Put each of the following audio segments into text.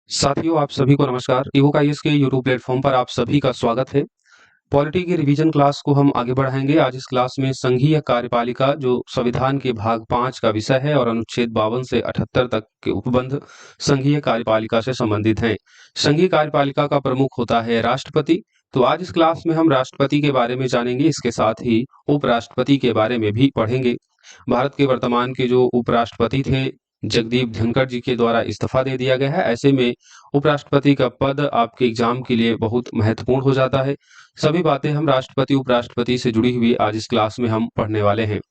साथियों, आप सभी को नमस्कार। इवोकाइस के यूट्यूब प्लेटफॉर्म पर आप सभी का स्वागत है। पॉलिटी की रिवीजन क्लास को हम आगे बढ़ाएंगे। आज इस क्लास में संघीय कार्यपालिका जो संविधान के भाग 5 का विषय है और अनुच्छेद 52 से 78 तक के उपबंध संघीय कार्यपालिका से संबंधित हैं। संघीय कार्यपालिका का प्रमुख होता है राष्ट्रपति। तो आज इस क्लास में हम राष्ट्रपति के बारे में जानेंगे, इसके साथ ही उपराष्ट्रपति के बारे में भी पढ़ेंगे। भारत के वर्तमान के जो उपराष्ट्रपति थे जगदीप धनखड़ जी के द्वारा इस्तीफा दे दिया गया है। ऐसे में उपराष्ट्रपति का पद आपके एग्जाम के लिए बहुत महत्वपूर्ण हो जाता है। सभी बातें हम राष्ट्रपति उपराष्ट्रपति से जुड़ी हुई आज इस क्लास में हम पढ़ने वाले हैं।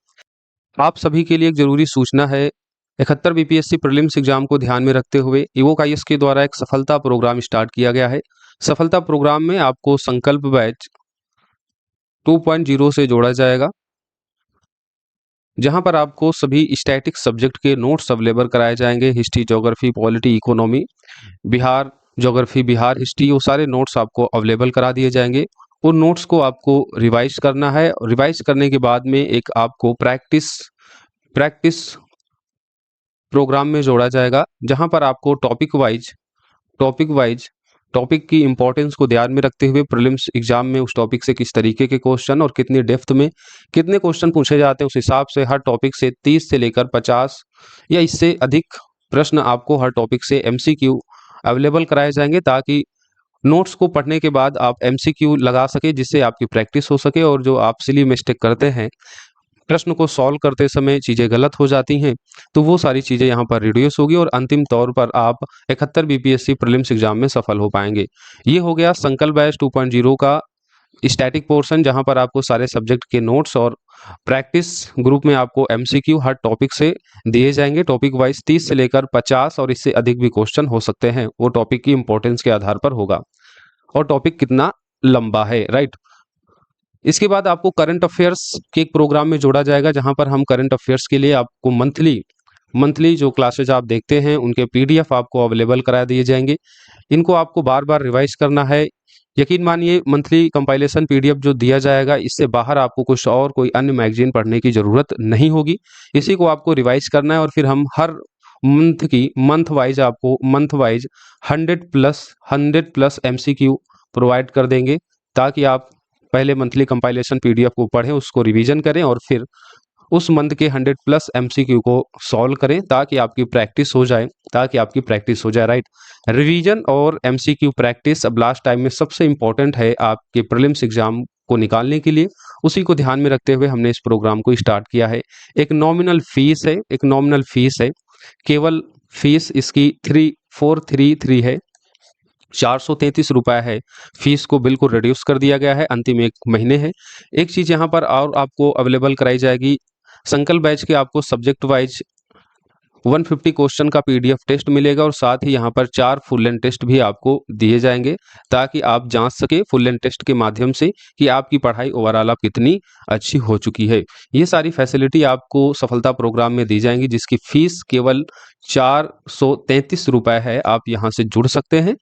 आप सभी के लिए एक जरूरी सूचना है। 71 बीपीएससी प्रीलिम्स एग्जाम को ध्यान में रखते हुए इवोकाइस के द्वारा एक सफलता प्रोग्राम स्टार्ट किया गया है। सफलता प्रोग्राम में आपको संकल्प बैच 2.0 से जोड़ा जाएगा, जहां पर आपको सभी स्टैटिक सब्जेक्ट के नोट्स अवेलेबल कराए जाएंगे। History, geography, polity, economy, Bihar geography, Bihar history, वो सारे नोट्स आपको अवेलेबल करा दिए जाएंगे। उन नोट्स को आपको रिवाइज करना है। रिवाइज करने के बाद में एक आपको प्रैक्टिस प्रोग्राम में जोड़ा जाएगा, जहां पर आपको टॉपिक की इंपॉर्टेंस को ध्यान में रखते हुए प्रीलिम्स एग्जाम में उस टॉपिक से किस तरीके के क्वेश्चन और कितनी डेप्थ में कितने क्वेश्चन पूछे जाते हैं, उस हिसाब से हर टॉपिक से 30 से लेकर 50 या इससे अधिक प्रश्न आपको हर टॉपिक से एमसीक्यू अवेलेबल कराए जाएंगे, ताकि नोट्स को पढ़ने के बाद आप एमसीक्यू लगा सके, जिससे आपकी प्रैक्टिस हो सके। और जो आप सिली मिस्टेक करते हैं, प्रश्न को सॉल्व करते समय चीजें गलत हो जाती हैं, तो वो सारी चीजें यहाँ पर रिड्यूस होगी और अंतिम तौर पर आप 71 बीपीएससी प्रीलिम्स एग्जाम में सफल हो पाएंगे। ये हो गया संकल्प बैच 2.0 का स्टैटिक पोर्शन, जहां पर आपको सारे सब्जेक्ट के नोट्स और प्रैक्टिस ग्रुप में आपको एमसीक्यू हर टॉपिक से दिए जाएंगे। टॉपिक वाइज 30 से लेकर 50 और इससे अधिक भी क्वेश्चन हो सकते हैं, वो टॉपिक की इंपॉर्टेंस के आधार पर होगा और टॉपिक कितना लंबा है, राइट। इसके बाद आपको करंट अफेयर्स के एक प्रोग्राम में जोड़ा जाएगा, जहां पर हम करंट अफेयर्स के लिए आपको मंथली जो क्लासेज आप देखते हैं उनके पीडीएफ आपको अवेलेबल करा दिए जाएंगे। इनको आपको बार बार रिवाइज करना है। यकीन मानिए, मंथली कंपाइलेशन पीडीएफ जो दिया जाएगा, इससे बाहर आपको कुछ और कोई अन्य मैगजीन पढ़ने की जरूरत नहीं होगी। इसी को आपको रिवाइज करना है और फिर हम हर मंथ वाइज आपको 100 प्लस एमसीक्यू प्रोवाइड कर देंगे, ताकि आप पहले मंथली कंपाइलेशन पीडीएफ को पढ़ें, उसको रिवीजन करें और फिर उस मंथ के 100 प्लस एमसीक्यू को सॉल्व करें, ताकि आपकी प्रैक्टिस हो जाए, राइट। रिवीजन और एमसीक्यू प्रैक्टिस अब लास्ट टाइम में सबसे इंपॉर्टेंट है आपके प्रीलिम्स एग्जाम को निकालने के लिए। उसी को ध्यान में रखते हुए हमने इस प्रोग्राम को स्टार्ट किया है। एक नॉमिनल फीस है, केवल फीस इसकी 3433 है, 433 रुपए है। फीस को बिल्कुल रिड्यूस कर दिया गया है, अंतिम एक महीने है। एक चीज यहाँ पर और आपको अवेलेबल कराई जाएगी, संकल्प बैच के आपको सब्जेक्ट वाइज 150 क्वेश्चन का पीडीएफ टेस्ट मिलेगा और साथ ही यहाँ पर 4 फुल लेंथ टेस्ट भी आपको दिए जाएंगे, ताकि आप जांच सके फुल लेंथ टेस्ट के माध्यम से कि आपकी पढ़ाई ओवरऑल आप कितनी अच्छी हो चुकी है। ये सारी फैसिलिटी आपको सफलता प्रोग्राम में दी जाएंगी, जिसकी फीस केवल 433 रुपए है। आप यहाँ से जुड़ सकते हैं।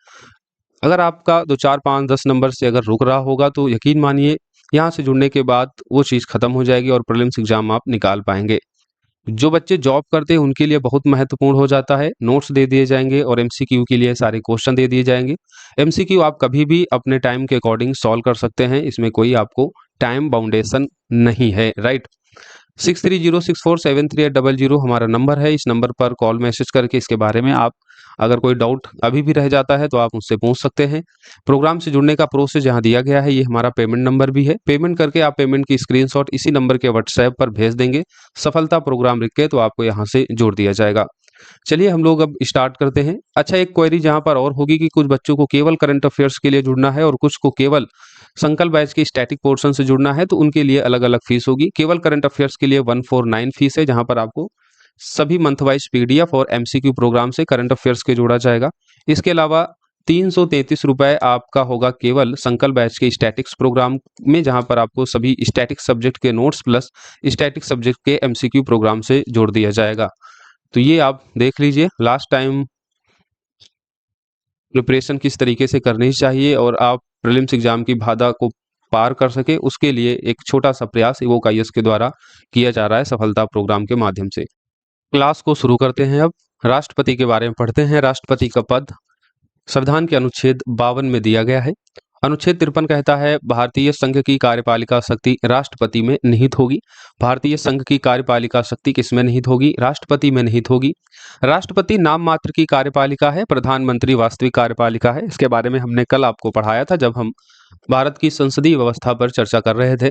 अगर आपका 2 4 5 10 नंबर से अगर रुक रहा होगा, तो यकीन मानिए यहाँ से जुड़ने के बाद वो चीज़ खत्म हो जाएगी और प्रीलिम्स एग्जाम आप निकाल पाएंगे। जो बच्चे जॉब करते हैं उनके लिए बहुत महत्वपूर्ण हो जाता है। नोट्स दे दिए जाएंगे और एमसीक्यू के लिए सारे क्वेश्चन दे दिए जाएंगे। एमसीक्यू आप कभी भी अपने टाइम के अकॉर्डिंग सॉल्व कर सकते हैं, इसमें कोई आपको टाइम बाउंडेशन नहीं है, राइट। 6306473800 हमारा नंबर है। इस नंबर पर कॉल मैसेज करके इसके बारे में आप अगर कोई डाउट अभी भी रह जाता है तो आप मुझसे पूछ सकते हैं। प्रोग्राम से जुड़ने का प्रोसेस यहाँ दिया गया है, ये हमारा पेमेंट नंबर भी है। पेमेंट करके आप पेमेंट की स्क्रीनशॉट इसी नंबर के व्हाट्सएप पर भेज देंगे, सफलता प्रोग्राम लिख के, तो आपको यहाँ से जोड़ दिया जाएगा। चलिए हम लोग अब स्टार्ट करते हैं। अच्छा, एक क्वेरी जहाँ पर और होगी कि कुछ बच्चों को केवल करंट अफेयर्स के लिए जुड़ना है और कुछ को केवल संकल्प बैच के स्टैटिक पोर्शन से जुड़ना है, तो उनके लिए अलग अलग फीस होगी। केवल करंट अफेयर्स के लिए 149 फीस है, जहां पर आपको सभी मंथ वाइज पीडीएफ और एमसीक्यू प्रोग्राम से करंट अफेयर्स के जोड़ा जाएगा। इसके अलावा 333 रुपए आपका होगा केवल संकल्प बैच के स्टैटिक्स प्रोग्राम में, जहां पर आपको सभी स्टैटिक सब्जेक्ट के नोट्स प्लस स्टैटिक सब्जेक्ट के एमसीक्यू प्रोग्राम से जोड़ दिया जाएगा। तो ये आप देख लीजिए लास्ट टाइम प्रिपरेशन किस तरीके से करनी चाहिए और आप प्रीलिम्स एग्जाम की बाधा को पार कर सके, उसके लिए एक छोटा सा प्रयास इवोकाइस के द्वारा किया जा रहा है सफलता प्रोग्राम के माध्यम से। क्लास को शुरू करते हैं। अब राष्ट्रपति के बारे में पढ़ते हैं। राष्ट्रपति का पद संविधान के अनुच्छेद 52 में दिया गया है। अनुच्छेद 53 कहता है भारतीय संघ की कार्यपालिका शक्ति राष्ट्रपति में निहित होगी। भारतीय संघ की कार्यपालिका शक्ति किसमें निहित होगी? राष्ट्रपति में निहित होगी। राष्ट्रपति नाम मात्र की कार्यपालिका है, प्रधानमंत्री वास्तविक कार्यपालिका है। इसके बारे में हमने कल आपको पढ़ाया था जब हम भारत की संसदीय व्यवस्था पर चर्चा कर रहे थे।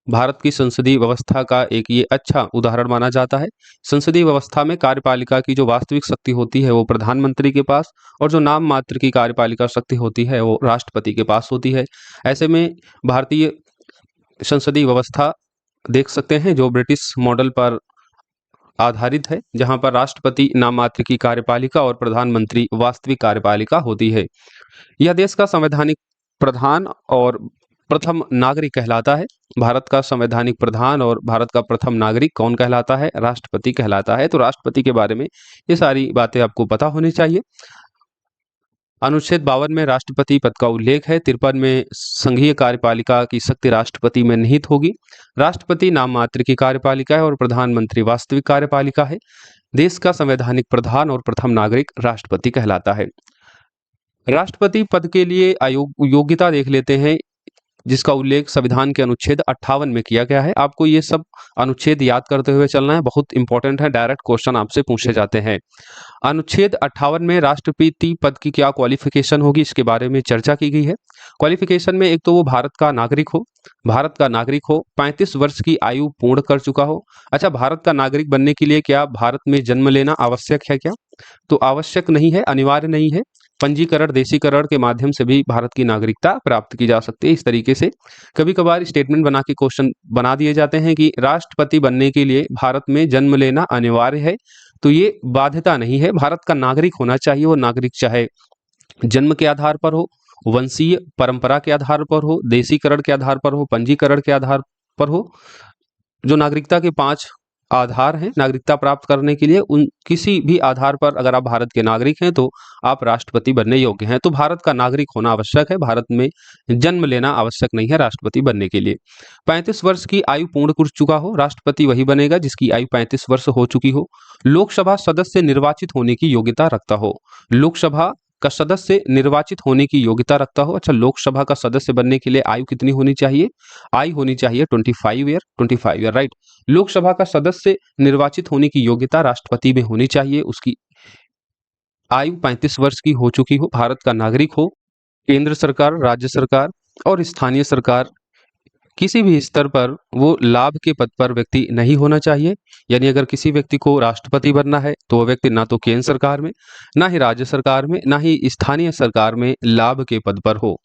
भारत की संसदीय व्यवस्था का एक ये अच्छा उदाहरण माना जाता है। संसदीय व्यवस्था में कार्यपालिका की जो वास्तविक शक्ति होती है वो प्रधानमंत्री के पास, और जो नाम मात्र की कार्यपालिका शक्ति होती है वो राष्ट्रपति के पास होती है। ऐसे में भारतीय संसदीय व्यवस्था देख सकते हैं जो ब्रिटिश मॉडल पर आधारित है, जहां पर राष्ट्रपति नाम मात्र की कार्यपालिका और प्रधानमंत्री वास्तविक कार्यपालिका होती है। यह देश का संवैधानिक प्रधान और प्रथम नागरिक कहलाता है। भारत का संवैधानिक प्रधान और भारत का प्रथम नागरिक कौन कहलाता है? राष्ट्रपति कहलाता है। तो राष्ट्रपति के बारे में ये सारी बातें आपको पता होनी चाहिए। अनुच्छेद 52 में राष्ट्रपति पद का उल्लेख है। 53 में संघीय कार्यपालिका की शक्ति राष्ट्रपति में निहित होगी। राष्ट्रपति नाम मात्र की कार्यपालिका है और प्रधानमंत्री वास्तविक कार्यपालिका है। देश का संवैधानिक प्रधान और प्रथम नागरिक राष्ट्रपति कहलाता है। राष्ट्रपति पद के लिए योग्यता देख लेते हैं, जिसका उल्लेख संविधान के अनुच्छेद 58 में किया गया है। आपको ये सब अनुच्छेद याद करते हुए चलना है, बहुत इंपॉर्टेंट है, डायरेक्ट क्वेश्चन आपसे पूछे जाते हैं। अनुच्छेद 58 में राष्ट्रपति पद की क्या क्वालिफिकेशन होगी, इसके बारे में चर्चा की गई है। क्वालिफिकेशन में एक तो वो भारत का नागरिक हो, 35 वर्ष की आयु पूर्ण कर चुका हो। अच्छा, भारत का नागरिक बनने के लिए क्या भारत में जन्म लेना आवश्यक है क्या? तो आवश्यक नहीं है, अनिवार्य नहीं है। पंजीकरण, देशीकरण के माध्यम से भी भारत की नागरिकता प्राप्त की जा सकती है। इस तरीके से कभी कभार स्टेटमेंट बना के क्वेश्चन बना दिए जाते हैं कि राष्ट्रपति बनने के लिए भारत में जन्म लेना अनिवार्य है। तो ये बाध्यता नहीं है, भारत का नागरिक होना चाहिए। वो नागरिक चाहे जन्म के आधार पर हो, वंशीय परंपरा के आधार पर हो, देशीकरण के आधार पर हो, पंजीकरण के आधार पर हो। जो नागरिकता के 5 आधार हैं नागरिकता प्राप्त करने के लिए, उन किसी भी आधार पर अगर आप भारत के नागरिक हैं तो आप राष्ट्रपति बनने योग्य हैं। तो भारत का नागरिक होना आवश्यक है, भारत में जन्म लेना आवश्यक नहीं है राष्ट्रपति बनने के लिए। 35 वर्ष की आयु पूर्ण कर चुका हो, राष्ट्रपति वही बनेगा जिसकी आयु 35 वर्ष हो चुकी हो। लोकसभा सदस्य निर्वाचित होने की योग्यता रखता हो, लोकसभा का सदस्य निर्वाचित होने की योग्यता रखता हो। अच्छा, लोकसभा का सदस्य बनने के लिए आयु कितनी होनी चाहिए? आयु होनी चाहिए 25 ईयर, राइट। लोकसभा का सदस्य निर्वाचित होने की योग्यता राष्ट्रपति में होनी चाहिए, उसकी आयु 35 वर्ष की हो चुकी हो, भारत का नागरिक हो। केंद्र सरकार, राज्य सरकार और स्थानीय सरकार किसी भी स्तर पर वो लाभ के पद पर व्यक्ति नहीं होना चाहिए। यानी अगर किसी व्यक्ति को राष्ट्रपति बनना है तो वह व्यक्ति ना तो केंद्र सरकार में, ना ही राज्य सरकार में, ना ही स्थानीय सरकार में लाभ के पद पर हो।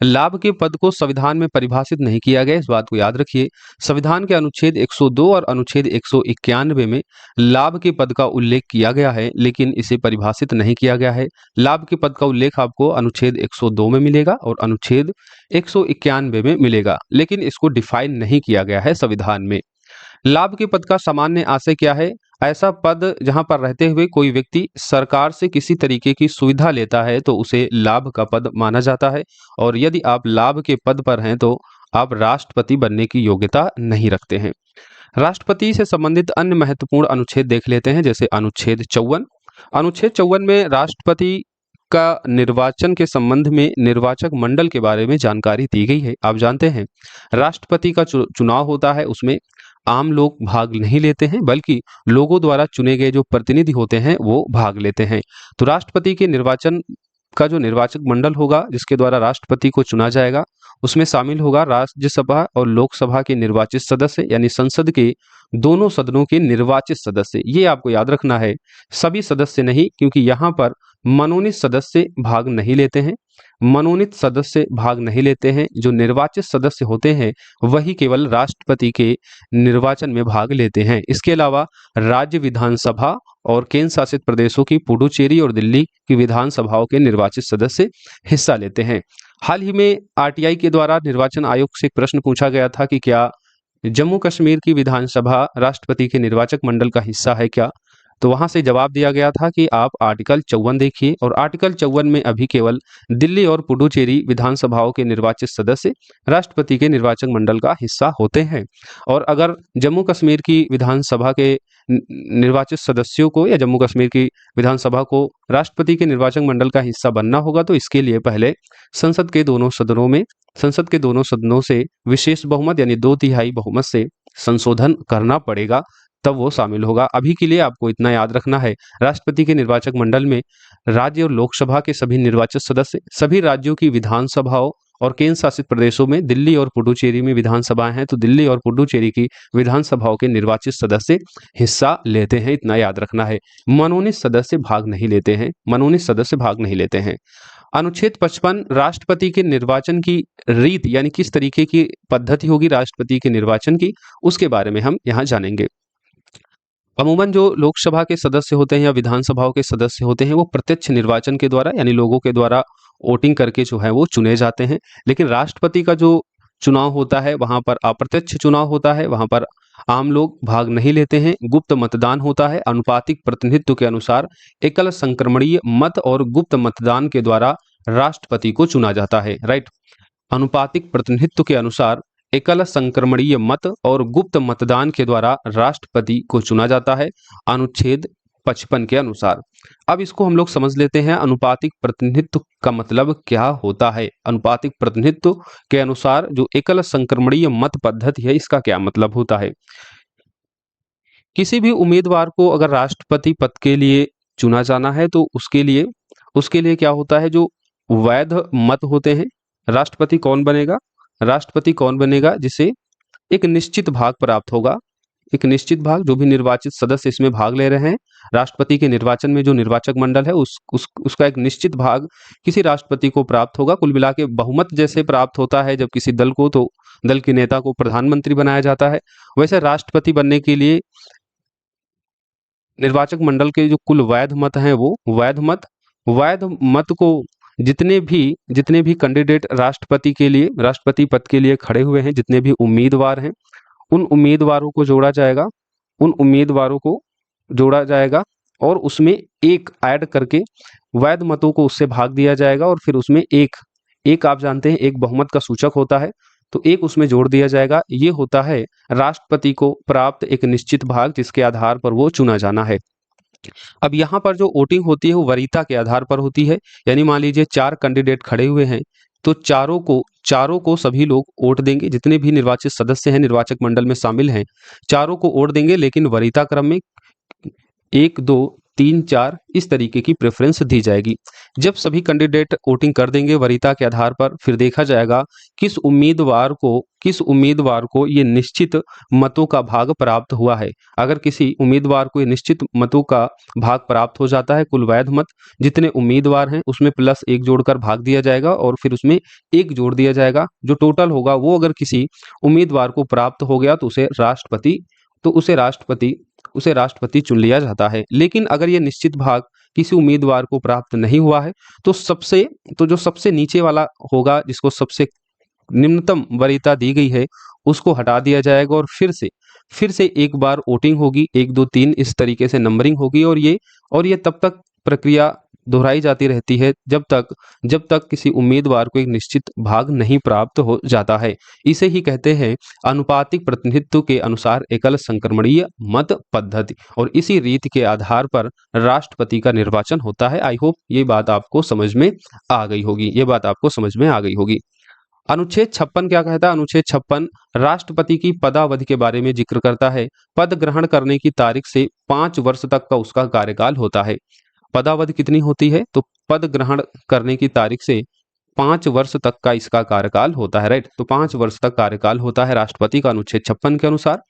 लाभ के पद को संविधान में परिभाषित नहीं किया गया, इस बात को याद रखिए। संविधान के अनुच्छेद 102 और अनुच्छेद 191 में लाभ के पद का उल्लेख किया गया है, लेकिन इसे परिभाषित नहीं किया गया है। लाभ के पद का उल्लेख आपको अनुच्छेद 102 में मिलेगा और अनुच्छेद 191 में मिलेगा, लेकिन इसको डिफाइन नहीं किया गया है संविधान में। लाभ के पद का सामान्य आशय क्या है? ऐसा पद जहां पर रहते हुए कोई व्यक्ति सरकार से किसी तरीके की सुविधा लेता है तो उसे लाभ का पद माना जाता है। और यदि आप लाभ के पद पर हैं तो आप राष्ट्रपति बनने की योग्यता नहीं रखते हैं। राष्ट्रपति से संबंधित अन्य महत्वपूर्ण अनुच्छेद देख लेते हैं, जैसे अनुच्छेद 54। अनुच्छेद 54 में राष्ट्रपति का निर्वाचन के संबंध में निर्वाचक मंडल के बारे में जानकारी दी गई है। आप जानते हैं राष्ट्रपति का चुनाव होता है, उसमें आम लोग भाग नहीं लेते हैं, बल्कि लोगों द्वारा चुने गए जो प्रतिनिधि होते हैं वो भाग लेते हैं। तो राष्ट्रपति के निर्वाचन का जो निर्वाचक मंडल होगा जिसके द्वारा राष्ट्रपति को चुना जाएगा, उसमें शामिल होगा राज्यसभा और लोकसभा के निर्वाचित सदस्य, यानी संसद के दोनों सदनों के निर्वाचित सदस्य। ये आपको याद रखना है, सभी सदस्य नहीं, क्योंकि यहाँ पर मनोनीत सदस्य भाग नहीं लेते हैं। मनोनीत सदस्य भाग नहीं लेते हैं, जो निर्वाचित सदस्य होते हैं वही केवल राष्ट्रपति के निर्वाचन में भाग लेते हैं। इसके अलावा राज्य विधानसभा और केंद्र शासित प्रदेशों की पुडुचेरी और दिल्ली की विधानसभाओं के निर्वाचित सदस्य हिस्सा लेते हैं। हाल ही में आरटीआई के द्वारा निर्वाचन आयोग से एक प्रश्न पूछा गया था कि क्या जम्मू कश्मीर की विधानसभा राष्ट्रपति के निर्वाचक मंडल का हिस्सा है क्या? तो वहां से जवाब दिया गया था कि आप आर्टिकल 54 देखिए, और आर्टिकल 54 में अभी केवल दिल्ली और पुडुचेरी विधानसभाओं के निर्वाचित सदस्य राष्ट्रपति के निर्वाचक मंडल का हिस्सा होते हैं। और अगर जम्मू कश्मीर की विधानसभा के निर्वाचित सदस्यों को या जम्मू कश्मीर की विधानसभा को राष्ट्रपति के निर्वाचक मंडल का हिस्सा बनना होगा, तो इसके लिए पहले संसद के दोनों सदनों से विशेष बहुमत यानी 2/3 बहुमत से संशोधन करना पड़ेगा, तब वो शामिल होगा। अभी के लिए आपको इतना याद रखना है, राष्ट्रपति के निर्वाचक मंडल में राज्य और लोकसभा के सभी निर्वाचित सदस्य, सभी राज्यों की विधानसभाओं और केंद्र शासित प्रदेशों में दिल्ली और पुडुचेरी में विधानसभाएं हैं, तो दिल्ली और पुडुचेरी की विधानसभाओं के निर्वाचित सदस्य हिस्सा लेते हैं, इतना याद रखना है। मनोनीत सदस्य भाग नहीं लेते हैं। अनुच्छेद 55 राष्ट्रपति के निर्वाचन की रीत यानी किस तरीके की पद्धति होगी राष्ट्रपति के निर्वाचन की, उसके बारे में हम यहाँ जानेंगे। अमूमन जो लोकसभा के सदस्य होते हैं या विधानसभाओं के सदस्य होते हैं, वो प्रत्यक्ष निर्वाचन के द्वारा यानी लोगों के द्वारा वोटिंग करके जो है वो चुने जाते हैं। लेकिन राष्ट्रपति का जो चुनाव होता है वहां पर अप्रत्यक्ष चुनाव होता है, वहां पर आम लोग भाग नहीं लेते हैं, गुप्त मतदान होता है। अनुपातिक प्रतिनिधित्व के अनुसार एकल संक्रमणीय मत और गुप्त मतदान के द्वारा राष्ट्रपति को चुना जाता है। राइट, अनुपातिक प्रतिनिधित्व के अनुसार एकल संक्रमणीय मत और गुप्त मतदान के द्वारा राष्ट्रपति को चुना जाता है, अनुच्छेद 55 के अनुसार। अब इसको हम लोग समझ लेते हैं, अनुपातिक प्रतिनिधित्व का मतलब क्या होता है। अनुपातिक प्रतिनिधित्व के अनुसार जो एकल संक्रमणीय मत पद्धति है, इसका क्या मतलब होता है। किसी भी उम्मीदवार को अगर राष्ट्रपति पद के लिए चुना जाना है, तो उसके लिए क्या होता है, जो वैध मत होते हैं। राष्ट्रपति कौन बनेगा जिसे एक निश्चित भाग प्राप्त होगा, एक निश्चित भाग, जो भी निर्वाचित सदस्य इसमें भाग ले रहे हैं राष्ट्रपति के निर्वाचन में, जो निर्वाचक मंडल है उसका एक निश्चित भाग किसी राष्ट्रपति को प्राप्त होगा। कुल मिला के बहुमत जैसे प्राप्त होता है जब किसी दल को, तो दल के नेता को प्रधानमंत्री बनाया जाता है। वैसे राष्ट्रपति बनने के लिए निर्वाचक मंडल के जो कुल वैध मत हैं, वो वैध मत को जितने भी कैंडिडेट राष्ट्रपति पद के लिए खड़े हुए हैं, जितने भी उम्मीदवार हैं, उन उम्मीदवारों को जोड़ा जाएगा और उसमें एक ऐड करके वैध मतों को उससे भाग दिया जाएगा, और फिर उसमें एक आप जानते हैं एक बहुमत का सूचक होता है, तो एक उसमें जोड़ दिया जाएगा। ये होता है राष्ट्रपति को प्राप्त एक निश्चित भाग, जिसके आधार पर वो चुना जाना है। अब यहाँ पर जो वोटिंग होती है वो वरीयता के आधार पर होती है, यानी मान लीजिए 4 कैंडिडेट खड़े हुए हैं, तो चारों को सभी लोग वोट देंगे, जितने भी निर्वाचित सदस्य हैं निर्वाचक मंडल में शामिल हैं, चारों को वोट देंगे, लेकिन वरीयता क्रम में 1, 2, 3, 4 इस तरीके की प्रेफरेंस दी जाएगी। जब सभी कैंडिडेट वोटिंग कर देंगे वरीयता के आधार पर, फिर देखा जाएगा किस उम्मीदवार को ये निश्चित मतों का भाग प्राप्त हुआ है। अगर किसी उम्मीदवार को ये निश्चित मतों का भाग प्राप्त हो जाता है, कुल वैध मत जितने उम्मीदवार हैं उसमें +1 जोड़कर भाग दिया जाएगा, और फिर उसमें 1 जोड़ दिया जाएगा, जो टोटल होगा वो अगर किसी उम्मीदवार को प्राप्त हो गया तो उसे राष्ट्रपति चुन लिया जाता है। लेकिन अगर ये निश्चित भाग किसी उम्मीदवार को प्राप्त नहीं हुआ है, तो जो सबसे नीचे वाला होगा, जिसको सबसे निम्नतम वरीयता दी गई है, उसको हटा दिया जाएगा, और फिर से एक बार वोटिंग होगी, 1, 2, 3 इस तरीके से नंबरिंग होगी, और ये तब तक प्रक्रिया दोहराई जाती रहती है जब तक किसी उम्मीदवार को एक निश्चित भाग नहीं प्राप्त हो जाता है। इसे ही कहते हैं अनुपातिक प्रतिनिधित्व के अनुसार एकल संक्रमणीय मत पद्धति, और इसी रीति के आधार पर राष्ट्रपति का निर्वाचन होता है। आई होप ये बात आपको समझ में आ गई होगी। अनुच्छेद 56 क्या कहता है। अनुच्छेद 56 राष्ट्रपति की पदावधि के बारे में जिक्र करता है। पद ग्रहण करने की तारीख से 5 वर्ष तक का उसका कार्यकाल होता है। पदावधि कितनी होती है, तो पद ग्रहण करने की तारीख से 5 वर्ष तक का इसका कार्यकाल होता है। राइट, तो 5 वर्ष तक कार्यकाल होता है राष्ट्रपति का अनुच्छेद 56 के अनुसार।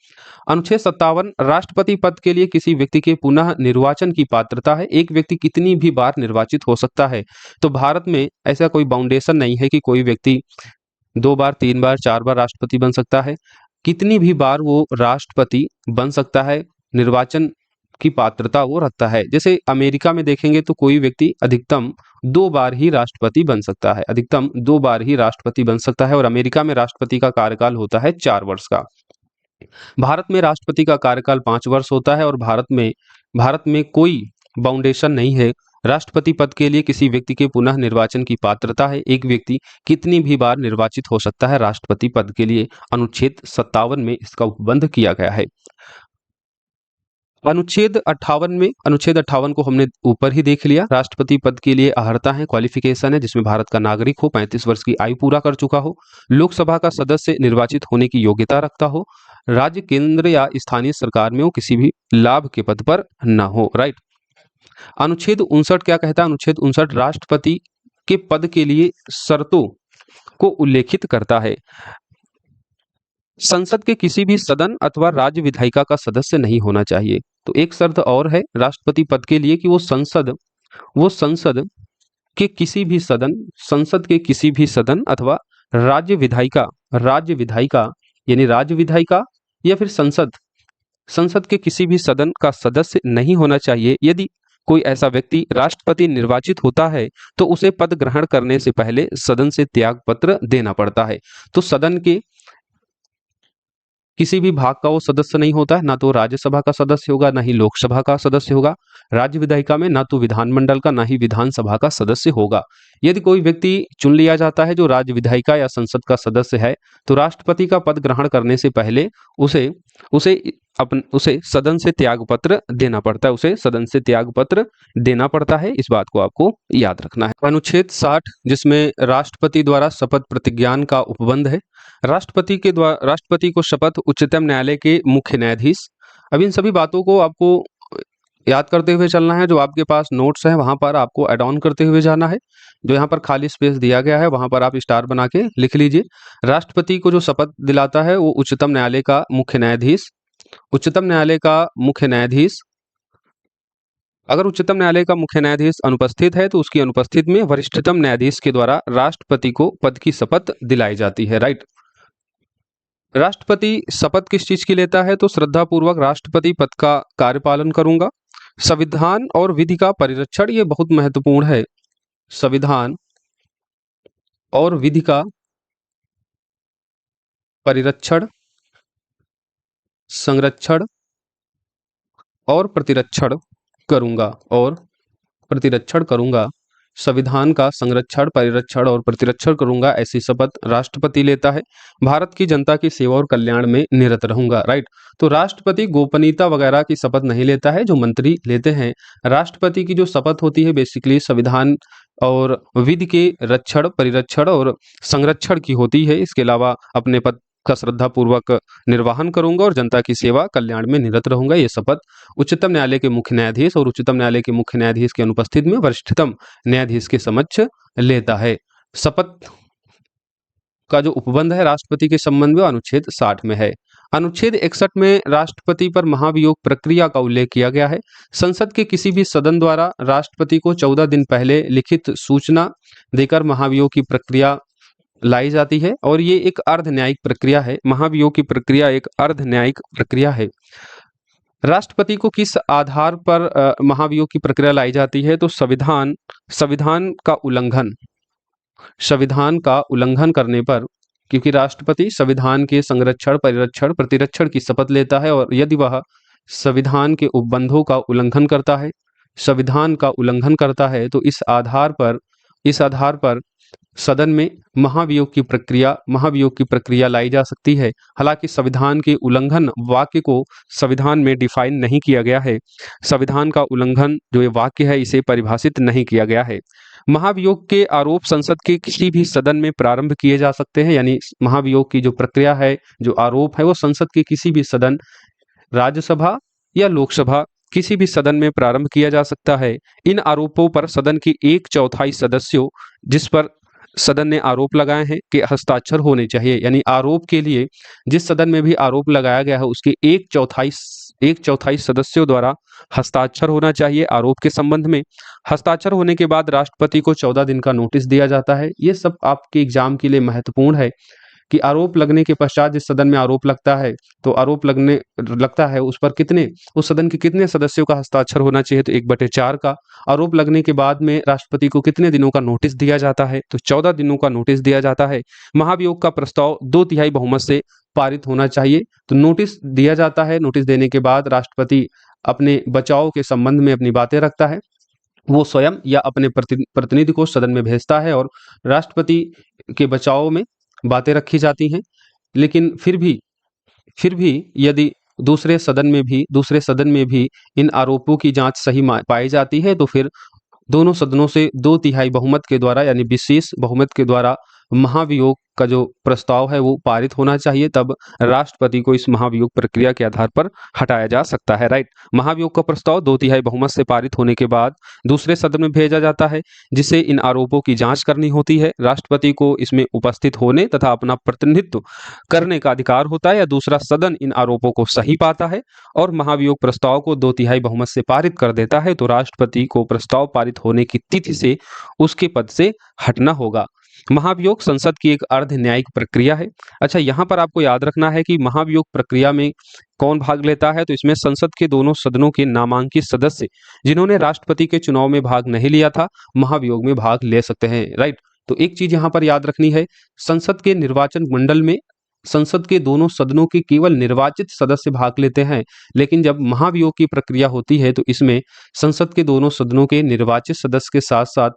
अनुच्छेद 57 राष्ट्रपति पद के लिए किसी व्यक्ति के पुनः निर्वाचन की पात्रता है। एक व्यक्ति कितनी भी बार निर्वाचित हो सकता है, तो भारत में ऐसा कोई बाउंडेशन नहीं है कि कोई व्यक्ति 2 बार, 3 बार, 4 बार राष्ट्रपति बन सकता है। कितनी भी बार वो राष्ट्रपति बन सकता है, निर्वाचन की पात्रता वो रखता है। जैसे अमेरिका में देखेंगे तो कोई व्यक्ति अधिकतम 2 बार ही राष्ट्रपति बन सकता है, और अमेरिका में राष्ट्रपति का कार्यकाल होता है 4 वर्ष का। भारत में राष्ट्रपति का कार्यकाल 5 वर्ष होता है, और भारत में भारत में कोई बाउंडेशन नहीं है। राष्ट्रपति पद के लिए किसी व्यक्ति के पुनः निर्वाचन की पात्रता है। एक व्यक्ति कितनी भी बार निर्वाचित हो सकता है राष्ट्रपति पद के लिए, अनुच्छेद 57 में इसका उपबंध किया गया है। अनुच्छेद 58 को हमने ऊपर ही देख लिया। राष्ट्रपति पद के लिए अर्हता है, क्वालिफिकेशन है, जिसमें भारत का नागरिक हो, 35 वर्ष की आयु पूरा कर चुका हो, लोकसभा का सदस्य निर्वाचित होने की योग्यता रखता हो, राज्य, केंद्र या स्थानीय सरकार में वो किसी भी लाभ के पद पर ना हो। राइट। अनुच्छेद 59 क्या कहता है? अनुच्छेद 59 राष्ट्रपति के पद के लिए शर्तों को उल्लेखित करता है। संसद के किसी भी सदन अथवा राज्य विधायिका का सदस्य नहीं होना चाहिए। तो एक शर्त और है राष्ट्रपति पद के लिए कि वो संसद के किसी भी सदन अथवा राज्य विधायिका यानी राज्य विधायिका या फिर संसद के किसी भी सदन का सदस्य नहीं होना चाहिए। यदि कोई ऐसा व्यक्ति राष्ट्रपति निर्वाचित होता है तो उसे पद ग्रहण करने से पहले सदन से त्याग पत्र देना पड़ता है। तो सदन के किसी भी भाग का वो सदस्य नहीं होता है, ना तो राज्यसभा का सदस्य होगा, ना ही लोकसभा का सदस्य होगा। राज्य विधायिका में ना तो विधानमंडल का, ना ही विधानसभा का सदस्य होगा। यदि कोई व्यक्ति चुन लिया जाता है जो राज्य विधायिका या संसद का सदस्य है, तो राष्ट्रपति का पद ग्रहण करने से पहले उसे सदन से त्याग पत्र देना पड़ता है। इस बात को आपको याद रखना है। अनुच्छेद 60 जिसमें राष्ट्रपति द्वारा शपथ प्रतिज्ञान का उपबंध है। राष्ट्रपति को शपथ उच्चतम न्यायालय के मुख्य न्यायाधीश। अब इन सभी बातों को आपको याद करते हुए चलना है। जो आपके पास नोट्स हैं वहां पर आपको ऐड ऑन करते हुए जाना है। जो यहाँ पर खाली स्पेस दिया गया है वहां पर आप स्टार बना के लिख लीजिए। राष्ट्रपति को जो शपथ दिलाता है वो उच्चतम न्यायालय का मुख्य न्यायाधीश। अगर उच्चतम न्यायालय का मुख्य न्यायाधीश अनुपस्थित है तो उसकी अनुपस्थित में वरिष्ठतम न्यायाधीश के द्वारा राष्ट्रपति को पद की शपथ दिलाई जाती है। राइट। राष्ट्रपति शपथ किस चीज की लेता है? तो श्रद्धापूर्वक राष्ट्रपति पद का कार्यपालन करूंगा, संविधान और विधि का परिरक्षण, ये बहुत महत्वपूर्ण है, संविधान और विधि का परिरक्षण, संरक्षण और प्रतिरक्षण करूंगा, संविधान का संरक्षण, परिरक्षण और प्रतिरक्षण करूंगा, ऐसी शपथ राष्ट्रपति लेता है। भारत की जनता की सेवा और कल्याण में निरत रहूंगा। राइट। तो राष्ट्रपति गोपनीयता वगैरह की शपथ नहीं लेता है, जो मंत्री लेते हैं। राष्ट्रपति की जो शपथ होती है बेसिकली संविधान और विधि के रक्षण, परिरक्षण और संरक्षण की होती है। इसके अलावा अपने पद का श्रद्धापूर्वक निर्वहन करूंगा और जनता की सेवा कल्याण में निरत रहूंगा, ये शपथ उच्चतम न्यायालय के मुख्य न्यायाधीश और उच्चतम न्यायालय के मुख्य न्यायाधीश की अनुपस्थिति में वरिष्ठतम न्यायाधीश के समक्ष लेता है। शपथ का जो उपबंध है राष्ट्रपति के संबंध में अनुच्छेद 60 में है। अनुच्छेद 61 में राष्ट्रपति पर महाभियोग प्रक्रिया का उल्लेख किया गया है। संसद के किसी भी सदन द्वारा राष्ट्रपति को 14 दिन पहले लिखित सूचना देकर महाभियोग की प्रक्रिया लाई जाती है और ये एक अर्ध न्यायिक प्रक्रिया है। महाभियोग की प्रक्रिया एक अर्ध न्यायिक प्रक्रिया है। राष्ट्रपति को किस आधार पर महाभियोग की प्रक्रिया लाई जाती है? तो संविधान का उल्लंघन करने पर, क्योंकि राष्ट्रपति संविधान के संरक्षण, परिरक्षण, प्रतिरक्षण की शपथ लेता है और यदि वह संविधान के उपबंधों का उल्लंघन करता है तो इस आधार पर सदन में महाभियोग की प्रक्रिया लाई जा सकती है। हालांकि संविधान के उल्लंघन वाक्य को संविधान में डिफाइन नहीं किया गया है। संविधान का उल्लंघन जो ये वाक्य है इसे परिभाषित नहीं किया गया है। महाभियोग के आरोप संसद के किसी भी सदन में प्रारंभ किए जा सकते हैं, यानी महाभियोग की जो प्रक्रिया है, जो आरोप है वो संसद के किसी भी सदन, राज्यसभा या लोकसभा, किसी भी सदन में प्रारंभ किया जा सकता है। इन आरोपों पर सदन के 1/4 सदस्यों, जिस पर सदन ने आरोप लगाए हैं, के हस्ताक्षर होने चाहिए। यानी आरोप के लिए जिस सदन में भी आरोप लगाया गया है उसके 1/4 सदस्यों द्वारा हस्ताक्षर होना चाहिए आरोप के संबंध में। हस्ताक्षर होने के बाद राष्ट्रपति को 14 दिन का नोटिस दिया जाता है। ये सब आपके एग्जाम के लिए महत्वपूर्ण है कि आरोप लगने के पश्चात जिस सदन में आरोप लगता है तो उस सदन के कितने सदस्यों का हस्ताक्षर होना चाहिए? तो 1/4 का। आरोप लगने के बाद में राष्ट्रपति को कितने दिनों का नोटिस दिया जाता है? तो 14 दिनों का नोटिस दिया जाता है। महाभियोग का प्रस्ताव 2/3 बहुमत से पारित होना चाहिए। तो नोटिस दिया जाता है। नोटिस देने के बाद राष्ट्रपति अपने बचाव के संबंध में अपनी बातें रखता है, वो स्वयं या अपने प्रतिनिधि को सदन में भेजता है और राष्ट्रपति के बचाव में बातें रखी जाती हैं। लेकिन फिर भी यदि दूसरे सदन में भी इन आरोपों की जांच सही पाई जाती है, तो फिर दोनों सदनों से 2/3 बहुमत के द्वारा यानी विशेष बहुमत के द्वारा महाभियोग का जो प्रस्ताव है वो पारित होना चाहिए। तब राष्ट्रपति को इस महाभियोग प्रक्रिया के आधार पर हटाया जा सकता है। राइट, महाभियोग का प्रस्ताव 2/3 बहुमत से पारित होने के बाद दूसरे सदन में भेजा जाता है, जिसे इन आरोपों की जांच करनी होती है। राष्ट्रपति को इसमें उपस्थित होने तथा अपना प्रतिनिधित्व करने का अधिकार होता है, या दूसरा सदन इन आरोपों को सही पाता है और महाभियोग प्रस्ताव को 2/3 बहुमत से पारित कर देता है, तो राष्ट्रपति को प्रस्ताव पारित होने की तिथि से उसके पद से हटना होगा। महाभियोग संसद की एक अर्ध न्यायिक प्रक्रिया है। अच्छा, यहाँ पर आपको याद रखना है कि महाभियोग प्रक्रिया में कौन भाग लेता है, तो इसमें संसद के दोनों सदनों के नामांकित सदस्य जिन्होंने राष्ट्रपति के चुनाव में भाग नहीं लिया था, महाभियोग में भाग ले सकते हैं। राइट, तो एक चीज यहाँ पर याद रखनी है, संसद के निर्वाचन मंडल में संसद के दोनों सदनों के केवल निर्वाचित सदस्य भाग लेते हैं, लेकिन जब महाभियोग की प्रक्रिया होती है तो इसमें संसद के दोनों सदनों के निर्वाचित सदस्य के साथ साथ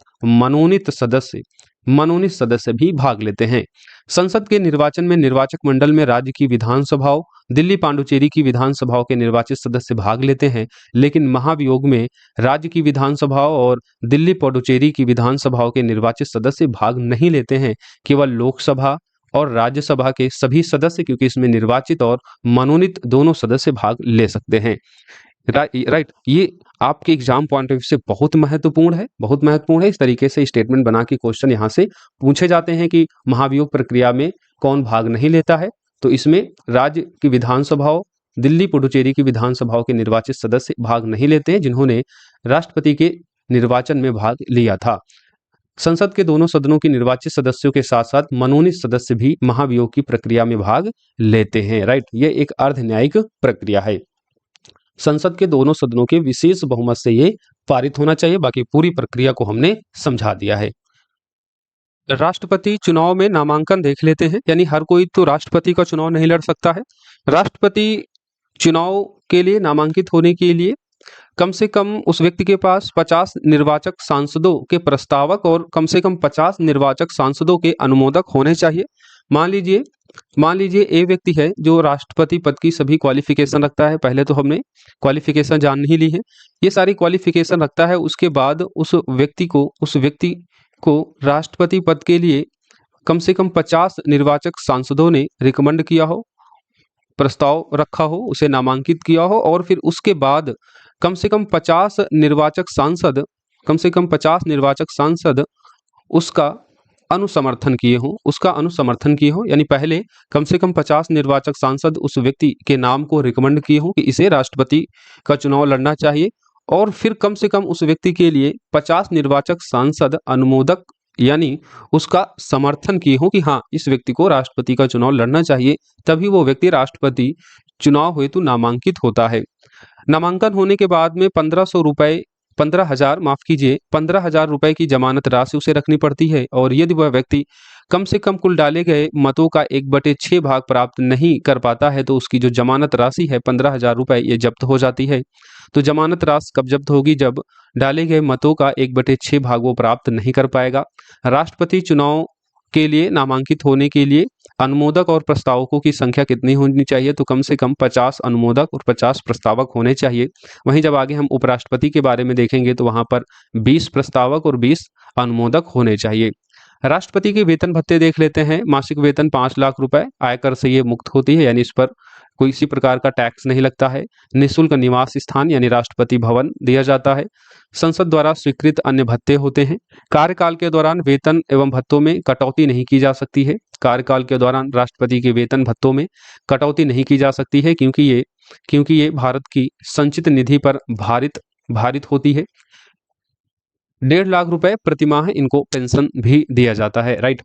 मनोनीत सदस्य भी भाग लेते हैं। संसद के निर्वाचन में निर्वाचक मंडल में राज्य की विधानसभाओं, दिल्ली पांडुचेरी की विधानसभाओं के निर्वाचित सदस्य भाग लेते हैं, लेकिन महाभियोग में राज्य की विधानसभाओं और दिल्ली पांडुचेरी की विधानसभाओं के निर्वाचित सदस्य भाग नहीं लेते हैं। केवल लोकसभा और राज्यसभा के सभी सदस्य, क्योंकि इसमें निर्वाचित और मनोनीत दोनों सदस्य भाग ले सकते हैं। राइट, ये आपके एग्जाम पॉइंट ऑफ व्यू से बहुत महत्वपूर्ण है। इस तरीके से स्टेटमेंट बना के क्वेश्चन यहाँ से पूछे जाते हैं कि महाभियोग प्रक्रिया में कौन भाग नहीं लेता है, तो इसमें राज्य की विधानसभाओं, दिल्ली पुडुचेरी की विधानसभाओं के निर्वाचित सदस्य भाग नहीं लेते हैं, जिन्होंने राष्ट्रपति के निर्वाचन में भाग लिया था। संसद के दोनों सदनों के निर्वाचित सदस्यों के साथ साथ मनोनीत सदस्य भी महाभियोग की प्रक्रिया में भाग लेते हैं। राइट, ये एक अर्ध न्यायिक प्रक्रिया है। संसद के दोनों सदनों के विशेष बहुमत से ये पारित होना चाहिए। बाकी पूरी प्रक्रिया को हमने समझा दिया है। राष्ट्रपति चुनाव में नामांकन देख लेते हैं, यानी हर कोई तो राष्ट्रपति का चुनाव नहीं लड़ सकता है। राष्ट्रपति चुनाव के लिए नामांकित होने के लिए कम से कम उस व्यक्ति के पास 50 निर्वाचक सांसदों के प्रस्तावक और कम से कम 50 निर्वाचक सांसदों के अनुमोदक होने चाहिए। मान लीजिए एक व्यक्ति है जो राष्ट्रपति पद की सभी क्वालिफिकेशन रखता है। पहले तो हमने क्वालिफिकेशन जान ही ली है, ये सारी क्वालिफिकेशन रखता है। उसके बाद उस व्यक्ति को राष्ट्रपति पद के लिए कम से कम 50 निर्वाचक सांसदों ने रिकमेंड किया हो, प्रस्ताव रखा हो, उसे नामांकित किया हो, और फिर उसके बाद कम से कम 50 निर्वाचक सांसद उसका अनुसमर्थन किए हों, यानी पहले कम से कम 50 निर्वाचक सांसद उस व्यक्ति के नाम को रिकमेंड किए हों कि इसे राष्ट्रपति का चुनाव लड़ना चाहिए, और फिर कम से कम उस व्यक्ति के लिए 50 निर्वाचक सांसद अनुमोदक यानी उसका समर्थन किए हों कि हाँ, इस व्यक्ति को राष्ट्रपति का चुनाव लड़ना चाहिए, तभी वो व्यक्ति राष्ट्रपति चुनाव हेतु नामांकित होता है। नामांकन होने के बाद में 15,000 रुपए की जमानत राशि उसे रखनी पड़ती है, और यदि वह व्यक्ति कम से कम कुल डाले गए मतों का 1/6 भाग प्राप्त नहीं कर पाता है, तो उसकी जो जमानत राशि है 15,000 रुपए, ये जब्त हो जाती है। तो जमानत राशि कब जब्त होगी? जब डाले गए मतों का 1/6 भाग वो प्राप्त नहीं कर पाएगा। राष्ट्रपति चुनाव के लिए नामांकित होने के लिए अनुमोदक और प्रस्तावकों की संख्या कितनी होनी चाहिए? तो कम से कम 50 अनुमोदक और 50 प्रस्तावक होने चाहिए। वहीं जब आगे हम उपराष्ट्रपति के बारे में देखेंगे तो वहां पर 20 प्रस्तावक और 20 अनुमोदक होने चाहिए। राष्ट्रपति के वेतन भत्ते देख लेते हैं। मासिक वेतन 5 लाख रुपए, आयकर से ये मुक्त होती है, यानी इस पर कोई इसी प्रकार का टैक्स नहीं लगता है। निःशुल्क निवास स्थान यानी राष्ट्रपति भवन दिया जाता है। संसद द्वारा स्वीकृत अन्य भत्ते होते हैं। कार्यकाल के दौरान वेतन एवं भत्तों में कटौती नहीं की जा सकती है। कार्यकाल के दौरान राष्ट्रपति के वेतन भत्तों में कटौती नहीं की जा सकती है, क्योंकि ये भारत की संचित निधि पर भारित होती है। 1.5 लाख रुपए प्रतिमाह इनको पेंशन भी दिया जाता है। राइट,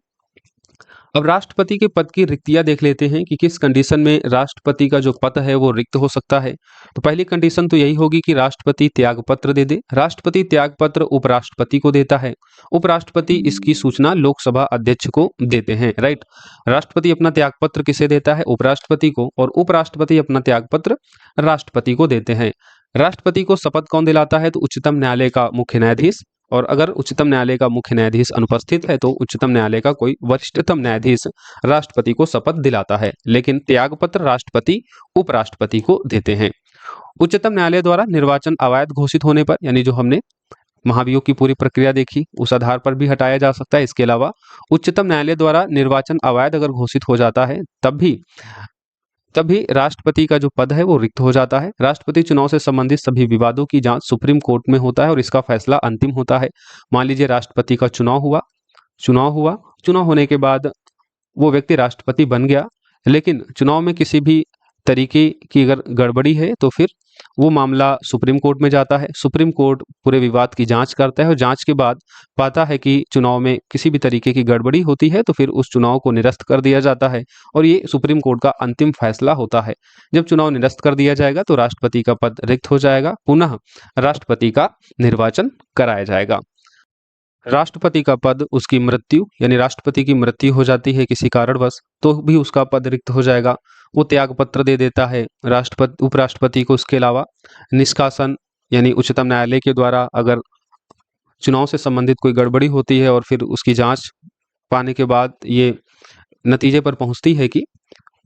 अब राष्ट्रपति के पद की रिक्तियां देख लेते हैं कि किस कंडीशन में राष्ट्रपति का जो पद है वो रिक्त हो सकता है। तो पहली कंडीशन तो यही होगी कि राष्ट्रपति त्यागपत्र दे दे। राष्ट्रपति त्यागपत्र उपराष्ट्रपति को देता है। उपराष्ट्रपति इसकी सूचना लोकसभा अध्यक्ष को देते हैं। राइट, राष्ट्रपति अपना त्यागपत्र किसे देता है? उपराष्ट्रपति को, और उपराष्ट्रपति अपना त्यागपत्र राष्ट्रपति को देते हैं। राष्ट्रपति को शपथ कौन दिलाता है? तो उच्चतम न्यायालय का मुख्य न्यायाधीश, और अगर उच्चतम न्यायालय का मुख्य न्यायाधीश अनुपस्थित है तो उच्चतम न्यायालय का कोई वरिष्ठतम न्यायाधीश राष्ट्रपति को शपथ दिलाता है। लेकिन त्यागपत्र राष्ट्रपति उपराष्ट्रपति को देते हैं। उच्चतम न्यायालय द्वारा निर्वाचन अवैध घोषित होने पर, यानी जो हमने महाभियोग की पूरी प्रक्रिया देखी, उस आधार पर भी हटाया जा सकता है। इसके अलावा उच्चतम न्यायालय द्वारा निर्वाचन अवैध अगर घोषित हो जाता है तब भी राष्ट्रपति का जो पद है वो रिक्त हो जाता है। राष्ट्रपति चुनाव से संबंधित सभी विवादों की जांच सुप्रीम कोर्ट में होता है और इसका फैसला अंतिम होता है। मान लीजिए राष्ट्रपति का चुनाव होने के बाद वो व्यक्ति राष्ट्रपति बन गया, लेकिन चुनाव में किसी भी तरीके की अगर गड़बड़ी है तो फिर वो मामला सुप्रीम कोर्ट में जाता है। सुप्रीम कोर्ट पूरे विवाद की जांच करता है और जांच के बाद पाता है कि चुनाव में किसी भी तरीके की गड़बड़ी होती है तो फिर उस चुनाव को निरस्त कर दिया जाता है और ये सुप्रीम कोर्ट का अंतिम फैसला होता है। जब चुनाव निरस्त कर दिया जाएगा तो राष्ट्रपति का पद रिक्त हो जाएगा, पुनः राष्ट्रपति का निर्वाचन कराया जाएगा। राष्ट्रपति का पद उसकी मृत्यु, यानी राष्ट्रपति की मृत्यु हो जाती है किसी कारणवश, तो भी उसका पद रिक्त हो जाएगा। वो त्याग पत्र दे देता है राष्ट्रपति उपराष्ट्रपति को। उसके अलावा निष्कासन, यानी उच्चतम न्यायालय के द्वारा अगर चुनाव से संबंधित कोई गड़बड़ी होती है और फिर उसकी जांच पाने के बाद ये नतीजे पर पहुंचती है कि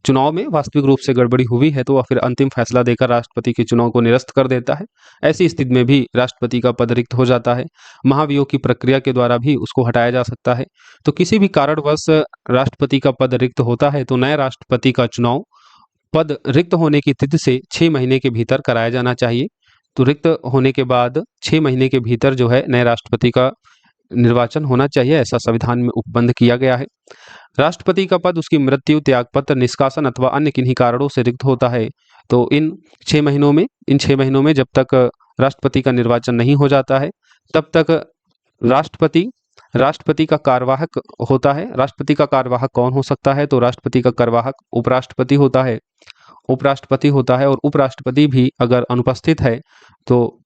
चुनाव में वास्तविक रूप से गड़बड़ी हुई है, तो वह फिर अंतिम फैसला देकर राष्ट्रपति के चुनाव को निरस्त कर देता है। ऐसी स्थिति में भी राष्ट्रपति का पद रिक्त हो जाता है। महाभियोग की प्रक्रिया के द्वारा भी उसको हटाया जा सकता है। तो किसी भी कारणवश राष्ट्रपति का पद रिक्त होता है तो नए राष्ट्रपति का चुनाव पद रिक्त होने की तिथि से 6 महीने के भीतर कराया जाना चाहिए। तो रिक्त होने के बाद 6 महीने के भीतर जो है नए राष्ट्रपति का निर्वाचन होना चाहिए, ऐसा संविधान में उपबंध किया गया है। राष्ट्रपति का पद उसकी मृत्यु, त्यागपत्र, निष्कासन अथवा अन्य किन्हीं कारणों से रिक्त होता है तो इन 6 महीनों में जब तक राष्ट्रपति का निर्वाचन नहीं हो जाता है तब तक राष्ट्रपति का कार्यवाहक होता है। राष्ट्रपति का कार्यवाहक कौन हो सकता है? तो राष्ट्रपति का कार्यवाहक उपराष्ट्रपति होता है और उपराष्ट्रपति भी अगर अनुपस्थित है तो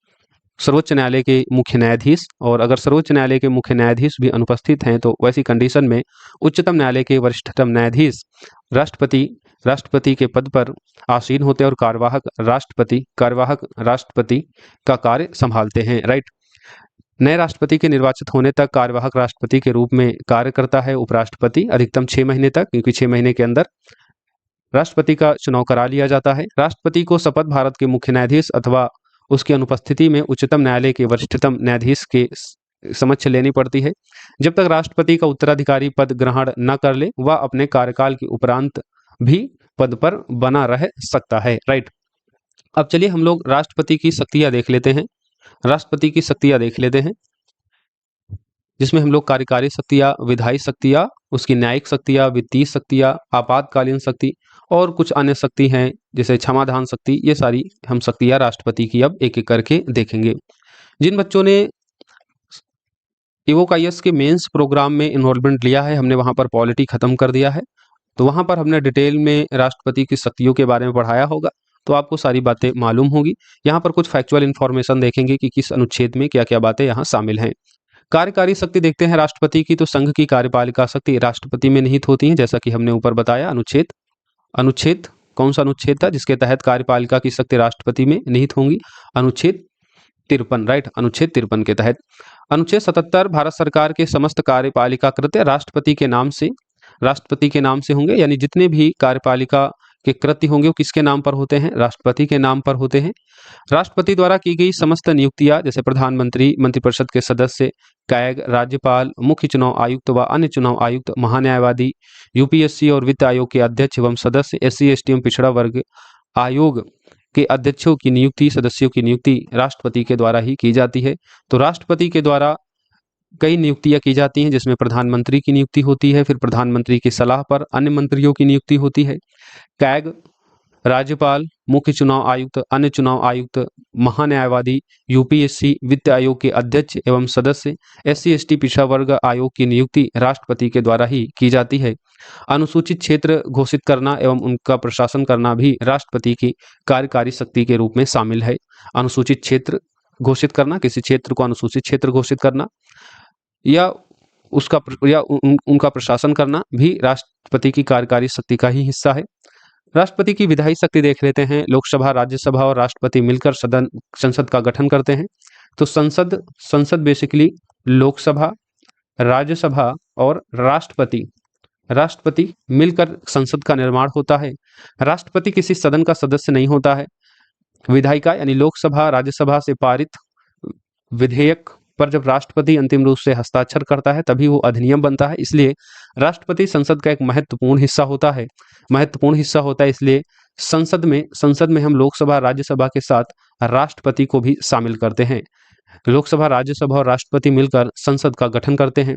सर्वोच्च न्यायालय के मुख्य न्यायाधीश, और अगर सर्वोच्च न्यायालय के मुख्य न्यायाधीश भी अनुपस्थित हैं तो वैसी कंडीशन में उच्चतम न्यायालय के वरिष्ठतम न्यायाधीश राष्ट्रपति के पद पर आसीन होते हैं और कार्यवाहक राष्ट्रपति का कार्य संभालते हैं। राइट। नए राष्ट्रपति के निर्वाचित होने तक कार्यवाहक राष्ट्रपति के रूप में कार्य करता है उपराष्ट्रपति, अधिकतम 6 महीने तक, क्योंकि 6 महीने के अंदर राष्ट्रपति का चुनाव करा लिया जाता है। राष्ट्रपति को शपथ भारत के मुख्य न्यायाधीश अथवा उसकी अनुपस्थिति में उच्चतम न्यायालय के वरिष्ठतम न्यायाधीश के समक्ष लेनी पड़ती है। जब तक राष्ट्रपति का उत्तराधिकारी पद ग्रहण न कर ले वह अपने कार्यकाल के उपरांत भी पद पर बना रह सकता है। राइट। अब चलिए हम लोग राष्ट्रपति की शक्तियां देख लेते हैं, जिसमें हम लोग कार्यकारी शक्तियां, विधायी शक्तियां, उसकी न्यायिक शक्तियां, वित्तीय शक्तियां, आपातकालीन शक्ति और कुछ अन्य शक्ति हैं जैसे क्षमाधान शक्ति। ये सारी हम शक्तियां राष्ट्रपति की अब एक एक करके देखेंगे। जिन बच्चों ने इवोक IAS के मेंस प्रोग्राम में इन्वॉल्वमेंट लिया है, हमने वहां पर पॉलिटी खत्म कर दिया है, तो वहां पर हमने डिटेल में राष्ट्रपति की शक्तियों के बारे में पढ़ाया होगा, तो आपको सारी बातें मालूम होगी। यहाँ पर कुछ फैक्चुअल इन्फॉर्मेशन देखेंगे कि किस अनुच्छेद में क्या क्या बातें यहाँ शामिल हैं। कार्यकारी शक्ति देखते हैं राष्ट्रपति की, तो संघ की कार्यपालिका शक्ति राष्ट्रपति में निहित होती है, जैसा कि हमने ऊपर बताया। अनुच्छेद कौन सा अनुच्छेद था जिसके तहत कार्यपालिका की शक्ति राष्ट्रपति में निहित होंगी? अनुच्छेद 53। राइट, अनुच्छेद 53 के तहत। अनुच्छेद 77 भारत सरकार के समस्त कार्यपालिका कृत्य राष्ट्रपति के नाम से होंगे, यानी जितने भी कार्यपालिका के कृत्य होंगे वो किसके नाम पर होते हैं? राष्ट्रपति के नाम पर होते हैं। राष्ट्रपति द्वारा की गई समस्त नियुक्तियां जैसे प्रधानमंत्री, मंत्रिपरिषद के सदस्य, कैग, राज्यपाल, मुख्य चुनाव आयुक्त व अन्य चुनाव आयुक्त, महान्यायवादी, UPSC और वित्त आयोग के अध्यक्ष एवं सदस्य, SC ST एवं पिछड़ा वर्ग आयोग के अध्यक्षों की नियुक्ति, सदस्यों की नियुक्ति राष्ट्रपति के द्वारा ही की जाती है। तो राष्ट्रपति के द्वारा कई नियुक्तियां की जाती हैं, जिसमें प्रधानमंत्री की नियुक्ति होती है, फिर प्रधानमंत्री की सलाह पर अन्य मंत्रियों की नियुक्ति होती है। कैग, राज्यपाल, मुख्य चुनाव आयुक्त, अन्य चुनाव आयुक्त, महान्यायवादी, UPSC, वित्त आयोग के अध्यक्ष एवं सदस्य, SC ST पिछड़ा वर्ग आयोग की नियुक्ति राष्ट्रपति के द्वारा ही की जाती है। अनुसूचित क्षेत्र घोषित करना एवं उनका प्रशासन करना भी राष्ट्रपति की कार्यकारी शक्ति के रूप में शामिल है। अनुसूचित क्षेत्र घोषित करना, किसी क्षेत्र को अनुसूचित क्षेत्र घोषित करना या उनका प्रशासन करना भी राष्ट्रपति की कार्यकारी शक्ति का ही हिस्सा है। राष्ट्रपति की विधायी शक्ति देख लेते हैं। लोकसभा, राज्यसभा और राष्ट्रपति मिलकर संसद का गठन करते हैं। तो संसद संसद बेसिकली लोकसभा, राज्यसभा और राष्ट्रपति मिलकर संसद का निर्माण होता है। राष्ट्रपति किसी सदन का सदस्य नहीं होता है। विधायिका यानी लोकसभा, राज्यसभा से पारित विधेयक पर जब राष्ट्रपति अंतिम रूप से हस्ताक्षर करता है तभी वो अधिनियम बनता है। इसलिए राष्ट्रपति संसद का एक महत्वपूर्ण हिस्सा होता है। इसलिए संसद में हम लोकसभा, राज्यसभा के साथ राष्ट्रपति को भी शामिल करते हैं। लोकसभा, राज्यसभा और राष्ट्रपति मिलकर संसद का गठन करते हैं।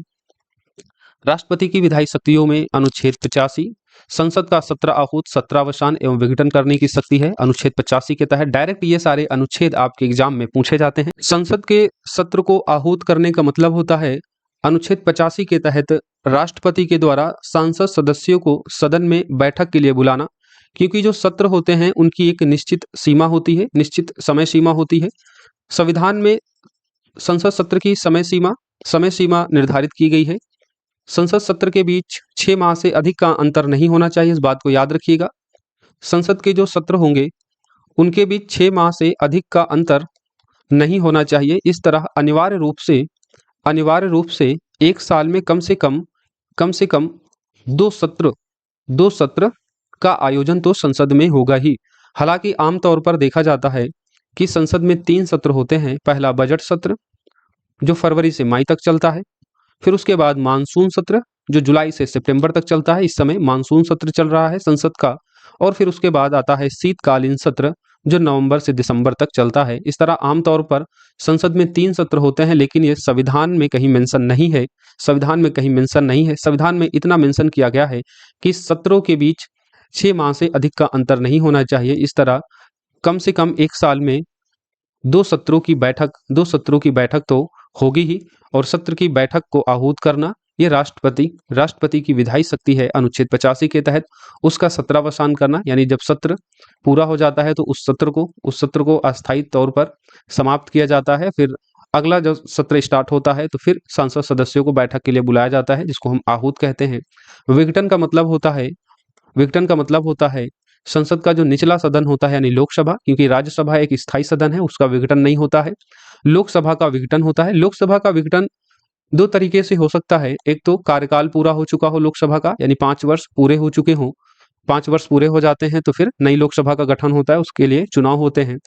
राष्ट्रपति की विधायी शक्तियों में अनुच्छेद 85 संसद का 17 आहूत, 17 अवसान एवं विघटन करने की शक्ति है। अनुच्छेद 85 के तहत डायरेक्ट ये सारे अनुच्छेद आपके एग्जाम में पूछे जाते हैं। संसद के सत्र को आहूत करने का मतलब होता है अनुच्छेद 85 के तहत राष्ट्रपति के द्वारा सांसद सदस्यों को सदन में बैठक के लिए बुलाना, क्योंकि जो सत्र होते हैं उनकी एक निश्चित सीमा होती है, निश्चित समय सीमा होती है। संविधान में संसद सत्र की समय सीमा निर्धारित की गई है। संसद सत्र के बीच 6 माह से अधिक का अंतर नहीं होना चाहिए, इस बात को याद रखिएगा। संसद के जो सत्र होंगे उनके बीच 6 माह से अधिक का अंतर नहीं होना चाहिए। इस तरह अनिवार्य रूप से एक साल में कम से कम दो सत्र का आयोजन तो संसद में होगा ही। हालांकि आमतौर पर देखा जाता है कि संसद में 3 सत्र होते हैं। पहला बजट सत्र जो फरवरी से मई तक चलता है, फिर उसके बाद मानसून सत्र जो जुलाई से सितंबर तक चलता है, इस समय मानसून सत्र चल रहा है संसद का, और फिर उसके बाद आता है शीतकालीन सत्र जो नवंबर से दिसंबर तक चलता है। इस तरह आमतौर पर संसद में 3 सत्र होते हैं, लेकिन ये संविधान में कहीं मेंशन नहीं है। संविधान में इतना मेंशन किया गया है कि सत्रों के बीच 6 माह से अधिक का अंतर नहीं होना चाहिए। इस तरह कम से कम एक साल में 2 सत्रों की बैठक तो होगी ही, और सत्र की बैठक को आहूत करना ये राष्ट्रपति की विधायी शक्ति है। अनुच्छेद 85 के तहत उसका सत्रावसान करना, यानी जब सत्र पूरा हो जाता है तो उस सत्र को अस्थायी तौर पर समाप्त किया जाता है। फिर अगला जब सत्र स्टार्ट होता है तो फिर सांसद सदस्यों को बैठक के लिए बुलाया जाता है, जिसको हम आहूत कहते हैं। विघटन का मतलब होता है संसद का जो निचला सदन होता है यानी लोकसभा, क्योंकि राज्यसभा एक स्थायी सदन है, उसका विघटन नहीं होता है। लोकसभा का विघटन होता है। लोकसभा का विघटन 2 तरीके से हो सकता है। एक तो कार्यकाल पूरा हो चुका हो लोकसभा का, यानी 5 वर्ष पूरे हो चुके हों, 5 वर्ष पूरे हो जाते हैं तो फिर नई लोकसभा का गठन होता है, उसके लिए चुनाव होते हैं।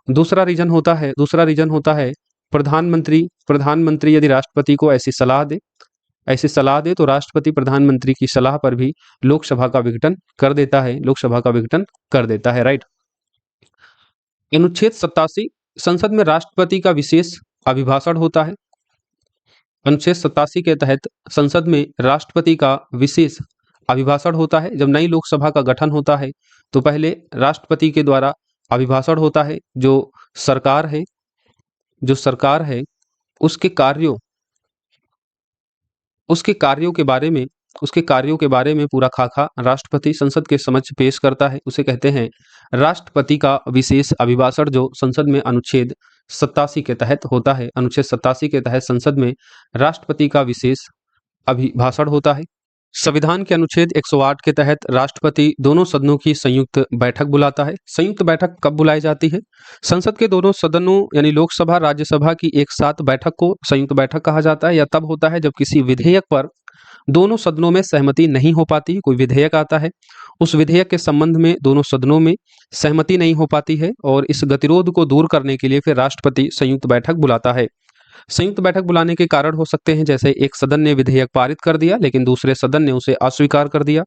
दूसरा रीजन होता है प्रधानमंत्री यदि राष्ट्रपति को ऐसी सलाह दे तो राष्ट्रपति प्रधानमंत्री की सलाह पर भी लोकसभा का विघटन कर देता है। राइट। अनुच्छेद 87 संसद में राष्ट्रपति का विशेष अभिभाषण होता है। अनुच्छेद 87 के तहत संसद में राष्ट्रपति का विशेष अभिभाषण होता है। जब नई लोकसभा का गठन होता है तो पहले राष्ट्रपति के द्वारा अभिभाषण होता है। जो सरकार है उसके कार्यों के बारे में पूरा खाका राष्ट्रपति संसद के समक्ष पेश करता है। उसे कहते हैं राष्ट्रपति का विशेष अभिभाषण, जो संसद में अनुच्छेद 87 के तहत होता है। अनुच्छेद 87 के तहत संसद में राष्ट्रपति का विशेष अभिभाषण होता है। संविधान के अनुच्छेद 108 के तहत राष्ट्रपति दोनों सदनों की संयुक्त बैठक बुलाता है। संयुक्त बैठक कब बुलाई जाती है? संसद के दोनों सदनों यानी लोकसभा, राज्यसभा की एक साथ बैठक को संयुक्त बैठक कहा जाता है। यह तब होता है जब किसी विधेयक पर दोनों सदनों में सहमति नहीं हो पाती है। कोई विधेयक आता है, उस विधेयक के संबंध में दोनों सदनों में सहमति नहीं हो पाती है, और इस गतिरोध को दूर करने के लिए फिर राष्ट्रपति संयुक्त बैठक बुलाता है। संयुक्त बैठक बुलाने के कारण हो सकते हैं जैसे एक सदन ने विधेयक पारित कर दिया लेकिन दूसरे सदन ने उसे अस्वीकार कर दिया।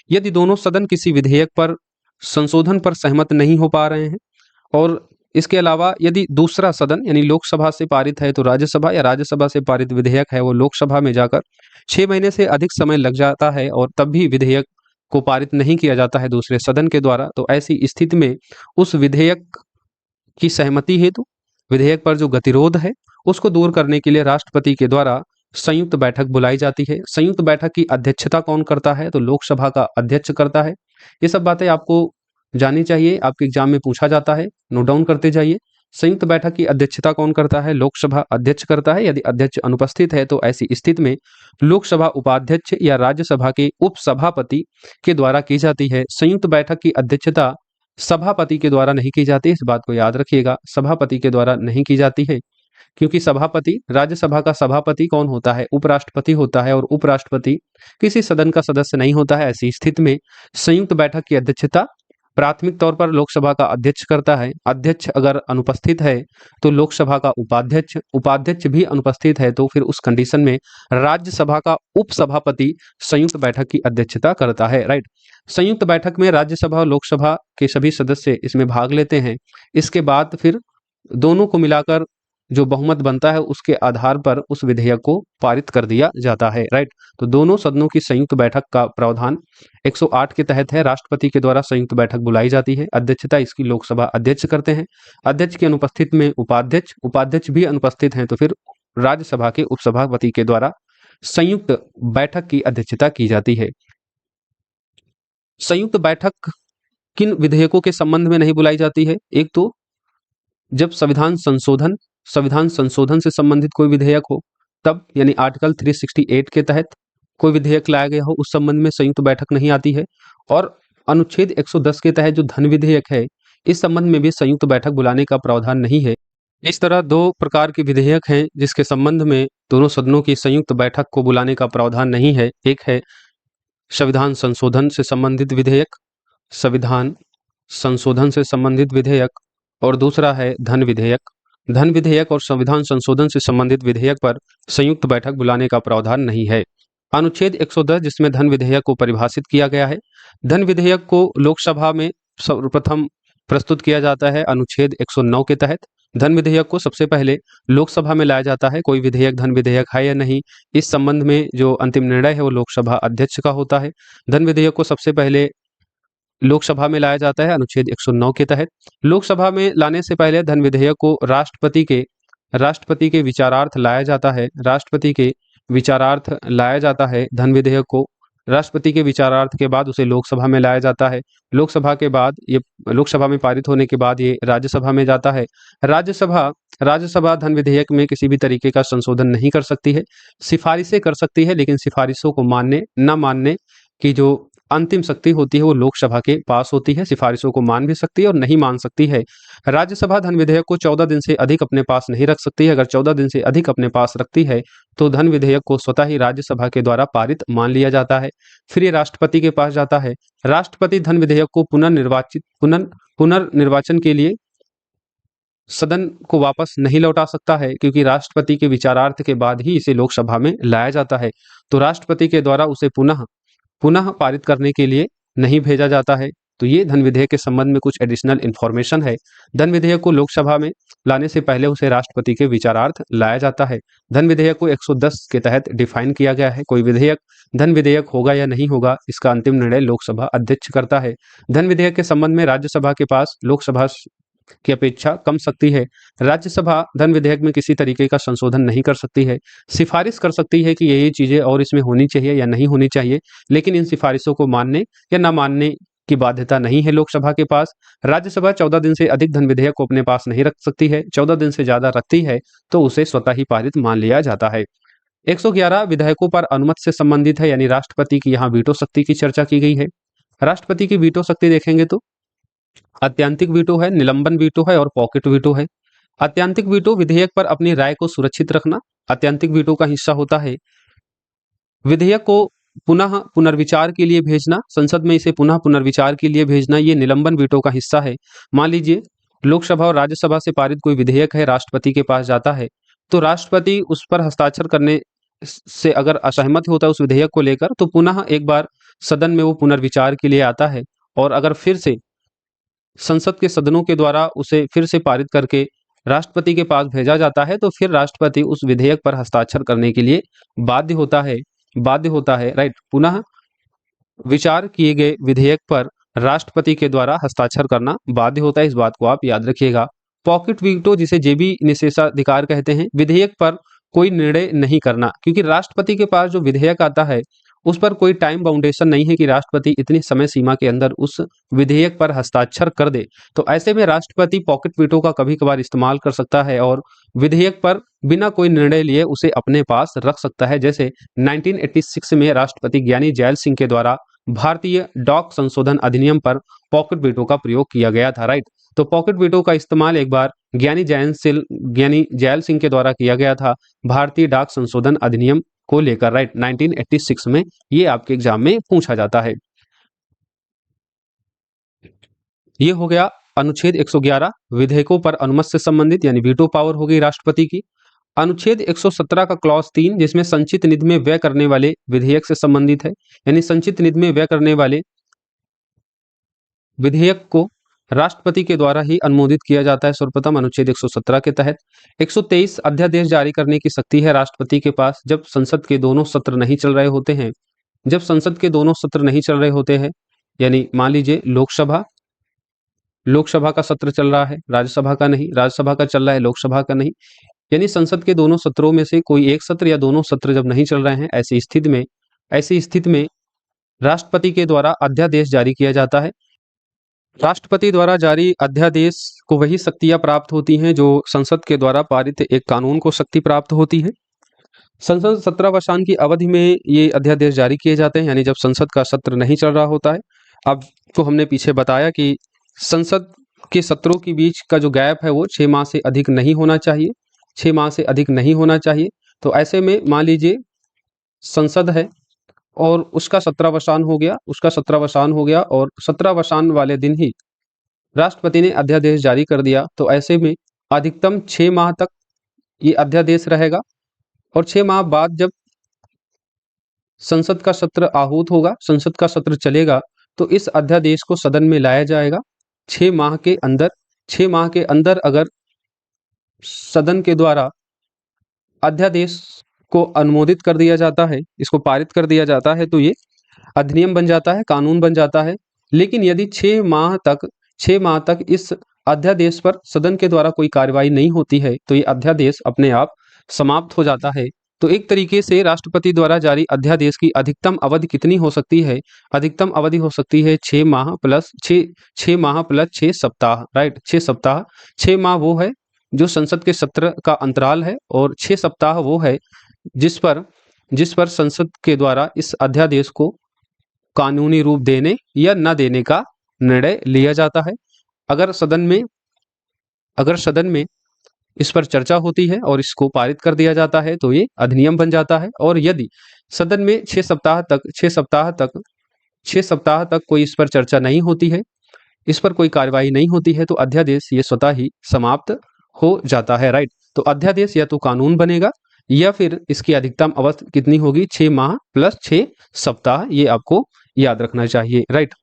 यदि दोनों सदन किसी विधेयक पर संशोधन पर सहमत नहीं हो पा रहे हैं, और इसके अलावा यदि दूसरा सदन यानी लोकसभा से पारित है तो राज्यसभा, या राज्यसभा से पारित विधेयक है वो लोकसभा में जाकर 6 महीने से अधिक समय लग जाता है और तब भी विधेयक को पारित नहीं किया जाता है दूसरे सदन के द्वारा, तो ऐसी स्थिति में उस विधेयक की सहमति हेतु विधेयक पर जो गतिरोध है उसको दूर करने के लिए राष्ट्रपति के द्वारा संयुक्त बैठक बुलाई जाती है। संयुक्त बैठक की अध्यक्षता कौन करता है? तो लोकसभा का अध्यक्ष करता है। ये सब बातें आपको जाननी चाहिए, आपके एग्जाम में पूछा जाता है, नोट डाउन करते जाइए। संयुक्त बैठक की अध्यक्षता कौन करता है? लोकसभा अध्यक्ष करता है। यदि अध्यक्ष अनुपस्थित है तो ऐसी स्थिति में लोकसभा उपाध्यक्ष या राज्यसभा के उपसभापति के द्वारा की जाती है। संयुक्त बैठक की अध्यक्षता सभापति के द्वारा नहीं की जाती, इस बात को याद रखिएगा। सभापति के द्वारा नहीं की जाती है, क्योंकि सभापति, राज्यसभा का सभापति कौन होता है? उपराष्ट्रपति होता है, और उपराष्ट्रपति किसी सदन का सदस्य नहीं होता है। ऐसी स्थिति में संयुक्त बैठक की अध्यक्षता प्राथमिक तौर पर लोकसभा का अध्यक्ष करता है। अध्यक्ष अगर अनुपस्थित है तो लोकसभा का उपाध्यक्ष, उपाध्यक्ष भी अनुपस्थित है तो फिर उस कंडीशन में राज्यसभा का उपसभापति संयुक्त बैठक की अध्यक्षता करता है। राइट। संयुक्त बैठक में राज्यसभा और लोकसभा के सभी सदस्य इसमें भाग लेते हैं। इसके बाद फिर दोनों को मिलाकर जो बहुमत बनता है उसके आधार पर उस विधेयक को पारित कर दिया जाता है। राइट। तो दोनों सदनों की संयुक्त बैठक का प्रावधान 108 के तहत है। राष्ट्रपति के द्वारा संयुक्त बैठक बुलाई जाती है। अध्यक्षता इसकी लोकसभा अध्यक्ष करते हैं। अध्यक्ष की अनुपस्थिति में उपाध्यक्ष, उपाध्यक्ष भी अनुपस्थित हैं तो फिर राज्यसभा के उपसभापति के द्वारा संयुक्त बैठक की अध्यक्षता की जाती है। संयुक्त बैठक किन विधेयकों के संबंध में नहीं बुलाई जाती है? एक तो जब संविधान संशोधन से संबंधित कोई विधेयक हो तब, यानी आर्टिकल 368 के तहत कोई विधेयक लाया गया हो, उस संबंध में संयुक्त बैठक नहीं आती है। और अनुच्छेद 110 के तहत जो धन विधेयक है, इस संबंध में भी संयुक्त बैठक बुलाने का प्रावधान नहीं है। इस तरह दो प्रकार के विधेयक हैं जिसके संबंध में दोनों सदनों की संयुक्त बैठक को बुलाने का प्रावधान नहीं है। एक है संविधान संशोधन से संबंधित विधेयक, संविधान संशोधन से संबंधित विधेयक, और दूसरा है धन विधेयक। धन विधेयक और संविधान संशोधन से संबंधित विधेयक पर संयुक्त बैठक बुलाने का प्रावधान नहीं है। अनुच्छेद 110 जिसमें धन विधेयक को परिभाषित किया गया है, धन विधेयक को लोकसभा में सर्वप्रथम प्रस्तुत किया जाता है अनुच्छेद 109 के तहत। धन विधेयक को सबसे पहले लोकसभा में लाया जाता है। कोई विधेयक धन विधेयक है या नहीं, इस संबंध में जो अंतिम निर्णय है वो लोकसभा अध्यक्ष का होता है। धन विधेयक को सबसे पहले लोकसभा में लाया जाता है अनुच्छेद 109 के तहत। लोकसभा में लाने से पहले धन विधेयक को राष्ट्रपति के विचारार्थ लाया जाता है। राष्ट्रपति के विचारार्थ लाया जाता है धन विधेयक को। राष्ट्रपति के विचारार्थ के बाद उसे लोकसभा में लाया जाता है। लोकसभा में पारित होने के बाद ये राज्यसभा में जाता है। राज्यसभा धन विधेयक में किसी भी तरीके का संशोधन नहीं कर सकती है, सिफारिशें कर सकती है, लेकिन सिफारिशों को मानने न मानने की जो अंतिम शक्ति होती है वो लोकसभा के पास होती है। सिफारिशों को मान भी सकती है और नहीं मान सकती है। राज्यसभा धन विधेयक को 14 दिन से अधिक अपने पास नहीं रख सकती है। अगर 14 दिन से अधिक अपने पास रखती है तो धन विधेयक को स्वतः ही राज्यसभा के द्वारा पारित मान लिया जाता है। फिर ये राष्ट्रपति के पास जाता है। राष्ट्रपति धन विधेयक को पुनर्निर्वाचन के लिए सदन को वापस नहीं लौटा सकता है, क्योंकि राष्ट्रपति के विचारार्थ के बाद ही इसे लोकसभा में लाया जाता है। तो राष्ट्रपति के द्वारा उसे पुनः पारित करने के लिए नहीं भेजा जाता है। तो ये धन विधेयक के संबंध में कुछ एडिशनल इन्फॉर्मेशन है। धन विधेयक को लोकसभा में लाने से पहले उसे राष्ट्रपति के विचारार्थ लाया जाता है। धन विधेयक को 110 के तहत डिफाइन किया गया है। कोई विधेयक धन विधेयक होगा या नहीं होगा, इसका अंतिम निर्णय लोकसभा अध्यक्ष करता है। धन विधेयक के संबंध में राज्यसभा के पास लोकसभा की अपेक्षा कम शक्ति है। राज्यसभा धन विधेयक में किसी तरीके का संशोधन नहीं कर सकती है। सिफारिश कर सकती है कि ये चीजें और इसमें होनी चाहिए या नहीं होनी चाहिए, लेकिन इन सिफारिशों को मानने या न मानने की बाध्यता नहीं है लोकसभा के पास। राज्यसभा 14 दिन से अधिक धन विधेयक को अपने पास नहीं रख सकती है। 14 दिन से ज्यादा रखती है तो उसे स्वतः ही पारित मान लिया जाता है। 111 विधेयकों पर अनुमति से संबंधित है, यानी राष्ट्रपति की यहाँ वीटो शक्ति की चर्चा की गई है। राष्ट्रपति की वीटो शक्ति देखेंगे तो अत्यंतिक वीटो है, निलंबन वीटो है और पॉकेट वीटो है। अत्यंतिक वीटो विधेयक पर अपनी राय को सुरक्षित रखना अत्यंतिक वीटो का हिस्सा होता है। विधेयक को पुनर्विचार के लिए भेजना, संसद में इसे पुनर्विचार के लिए भेजना, ये निलंबन वीटो का हिस्सा है। मान लीजिए लोकसभा और राज्यसभा से पारित कोई विधेयक है, राष्ट्रपति के पास जाता है, तो राष्ट्रपति उस पर हस्ताक्षर करने से अगर असहमत होता है उस विधेयक को लेकर, तो पुनः एक बार सदन में वो पुनर्विचार के लिए आता है। और अगर फिर से संसद के सदनों के द्वारा उसे फिर से पारित करके राष्ट्रपति के पास भेजा जाता है, तो फिर राष्ट्रपति उस विधेयक पर हस्ताक्षर करने के लिए बाध्य होता है। राइट। पुनः विचार किए गए विधेयक पर राष्ट्रपति के द्वारा हस्ताक्षर करना बाध्य होता है, इस बात को आप याद रखिएगा। पॉकेट वीटो जिसे जेबी निषेधाधिकार कहते हैं, विधेयक पर कोई निर्णय नहीं करना, क्योंकि राष्ट्रपति के पास जो विधेयक आता है उस पर कोई टाइम बाउंडेशन नहीं है कि राष्ट्रपति इतनी समय सीमा के अंदर उस विधेयक पर हस्ताक्षर कर दे। तो ऐसे में राष्ट्रपति पॉकेट वीटो का कभी कभार इस्तेमाल कर सकता है और विधेयक पर बिना कोई निर्णय लिए उसे अपने पास रख सकता है। जैसे 1986 में राष्ट्रपति ज्ञानी जैल सिंह के द्वारा भारतीय डाक संशोधन अधिनियम पर पॉकेट वीटो का प्रयोग किया गया था, राइट। तो पॉकेट वीटो का इस्तेमाल एक बार ज्ञानी जैल सिंह के द्वारा किया गया था भारतीय डाक संशोधन अधिनियम को लेकर, राइट, 1986 में। ये आपके एग्जाम में पूछा जाता है। ये हो गया अनुच्छेद 111 विधेयकों पर अनुमत से संबंधित, यानी वीटो पावर हो गई राष्ट्रपति की। अनुच्छेद 117 का क्लॉज 3 जिसमें संचित निधि में व्यय करने वाले विधेयक से संबंधित है, यानी संचित निधि में व्यय करने वाले विधेयक को राष्ट्रपति के द्वारा ही अनुमोदित किया जाता है सर्वप्रथम अनुच्छेद 117 के तहत। 123 अध्यादेश जारी करने की शक्ति है राष्ट्रपति के पास जब संसद के दोनों सत्र नहीं चल रहे होते हैं। जब संसद के दोनों सत्र नहीं चल रहे होते हैं, यानी मान लीजिए लोकसभा का सत्र चल रहा है, राज्यसभा का नहीं, राज्यसभा का चल रहा है, लोकसभा का नहीं, यानी संसद के दोनों सत्रों में से कोई एक सत्र या दोनों सत्र जब नहीं चल रहे हैं, ऐसी स्थिति में राष्ट्रपति के द्वारा अध्यादेश जारी किया जाता है। राष्ट्रपति द्वारा जारी अध्यादेश को वही शक्तियां प्राप्त होती हैं जो संसद के द्वारा पारित एक कानून को शक्ति प्राप्त होती है। संसद सत्रावसान की अवधि में ये अध्यादेश जारी किए जाते हैं, यानी जब संसद का सत्र नहीं चल रहा होता है। अब तो हमने पीछे बताया कि संसद के सत्रों के बीच का जो गैप है वो 6 माह से अधिक नहीं होना चाहिए, 6 माह से अधिक नहीं होना चाहिए। तो ऐसे में मान लीजिए संसद है और उसका सत्रावसान हो गया और सत्रावसान वाले दिन ही राष्ट्रपति ने अध्यादेश जारी कर दिया, तो ऐसे में अधिकतम 6 माह तक ये अध्यादेश रहेगा और 6 माह बाद जब संसद का सत्र आहूत होगा, संसद का सत्र चलेगा, तो इस अध्यादेश को सदन में लाया जाएगा 6 माह के अंदर। 6 माह के अंदर अगर सदन के द्वारा अध्यादेश को अनुमोदित कर दिया जाता है, इसको पारित कर दिया जाता है, तो ये अधिनियम बन जाता है, कानून बन जाता है। लेकिन यदि 6 माह तक इस अध्यादेश पर सदन के द्वारा कोई कार्रवाई नहीं होती है, तो ये अध्यादेश अपने आप समाप्त हो जाता है। तो एक तरीके से राष्ट्रपति द्वारा जारी अध्यादेश की अधिकतम अवधि कितनी हो सकती है? अधिकतम अवधि हो सकती है 6 माह प्लस 6 सप्ताह, राइट, 6 सप्ताह। 6 माह वो है जो संसद के सत्र का अंतराल है और 6 सप्ताह वो है जिस पर संसद के द्वारा इस अध्यादेश को कानूनी रूप देने या न देने का निर्णय लिया जाता है। अगर सदन में इस पर चर्चा होती है और इसको पारित कर दिया जाता है तो ये अधिनियम बन जाता है। और यदि सदन में 6 सप्ताह तक कोई इस पर चर्चा नहीं होती है, इस पर कोई कार्रवाई नहीं होती है, तो अध्यादेश ये स्वतः ही समाप्त हो जाता है, राइट। तो अध्यादेश या तो कानून बनेगा या फिर इसकी अधिकतम अवधि कितनी होगी? 6 माह प्लस 6 सप्ताह। ये आपको याद रखना चाहिए, राइट।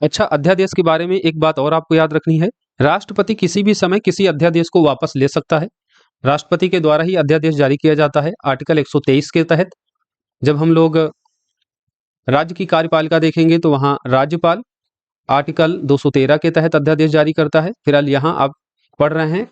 अच्छा, अध्यादेश के बारे में एक बात और आपको याद रखनी है। राष्ट्रपति किसी भी समय किसी अध्यादेश को वापस ले सकता है। राष्ट्रपति के द्वारा ही अध्यादेश जारी किया जाता है आर्टिकल 123 के तहत। जब हम लोग राज्य की कार्यपालिका देखेंगे तो वहां राज्यपाल आर्टिकल 213 के तहत अध्यादेश जारी करता है। फिलहाल यहाँ आप पढ़ रहे हैं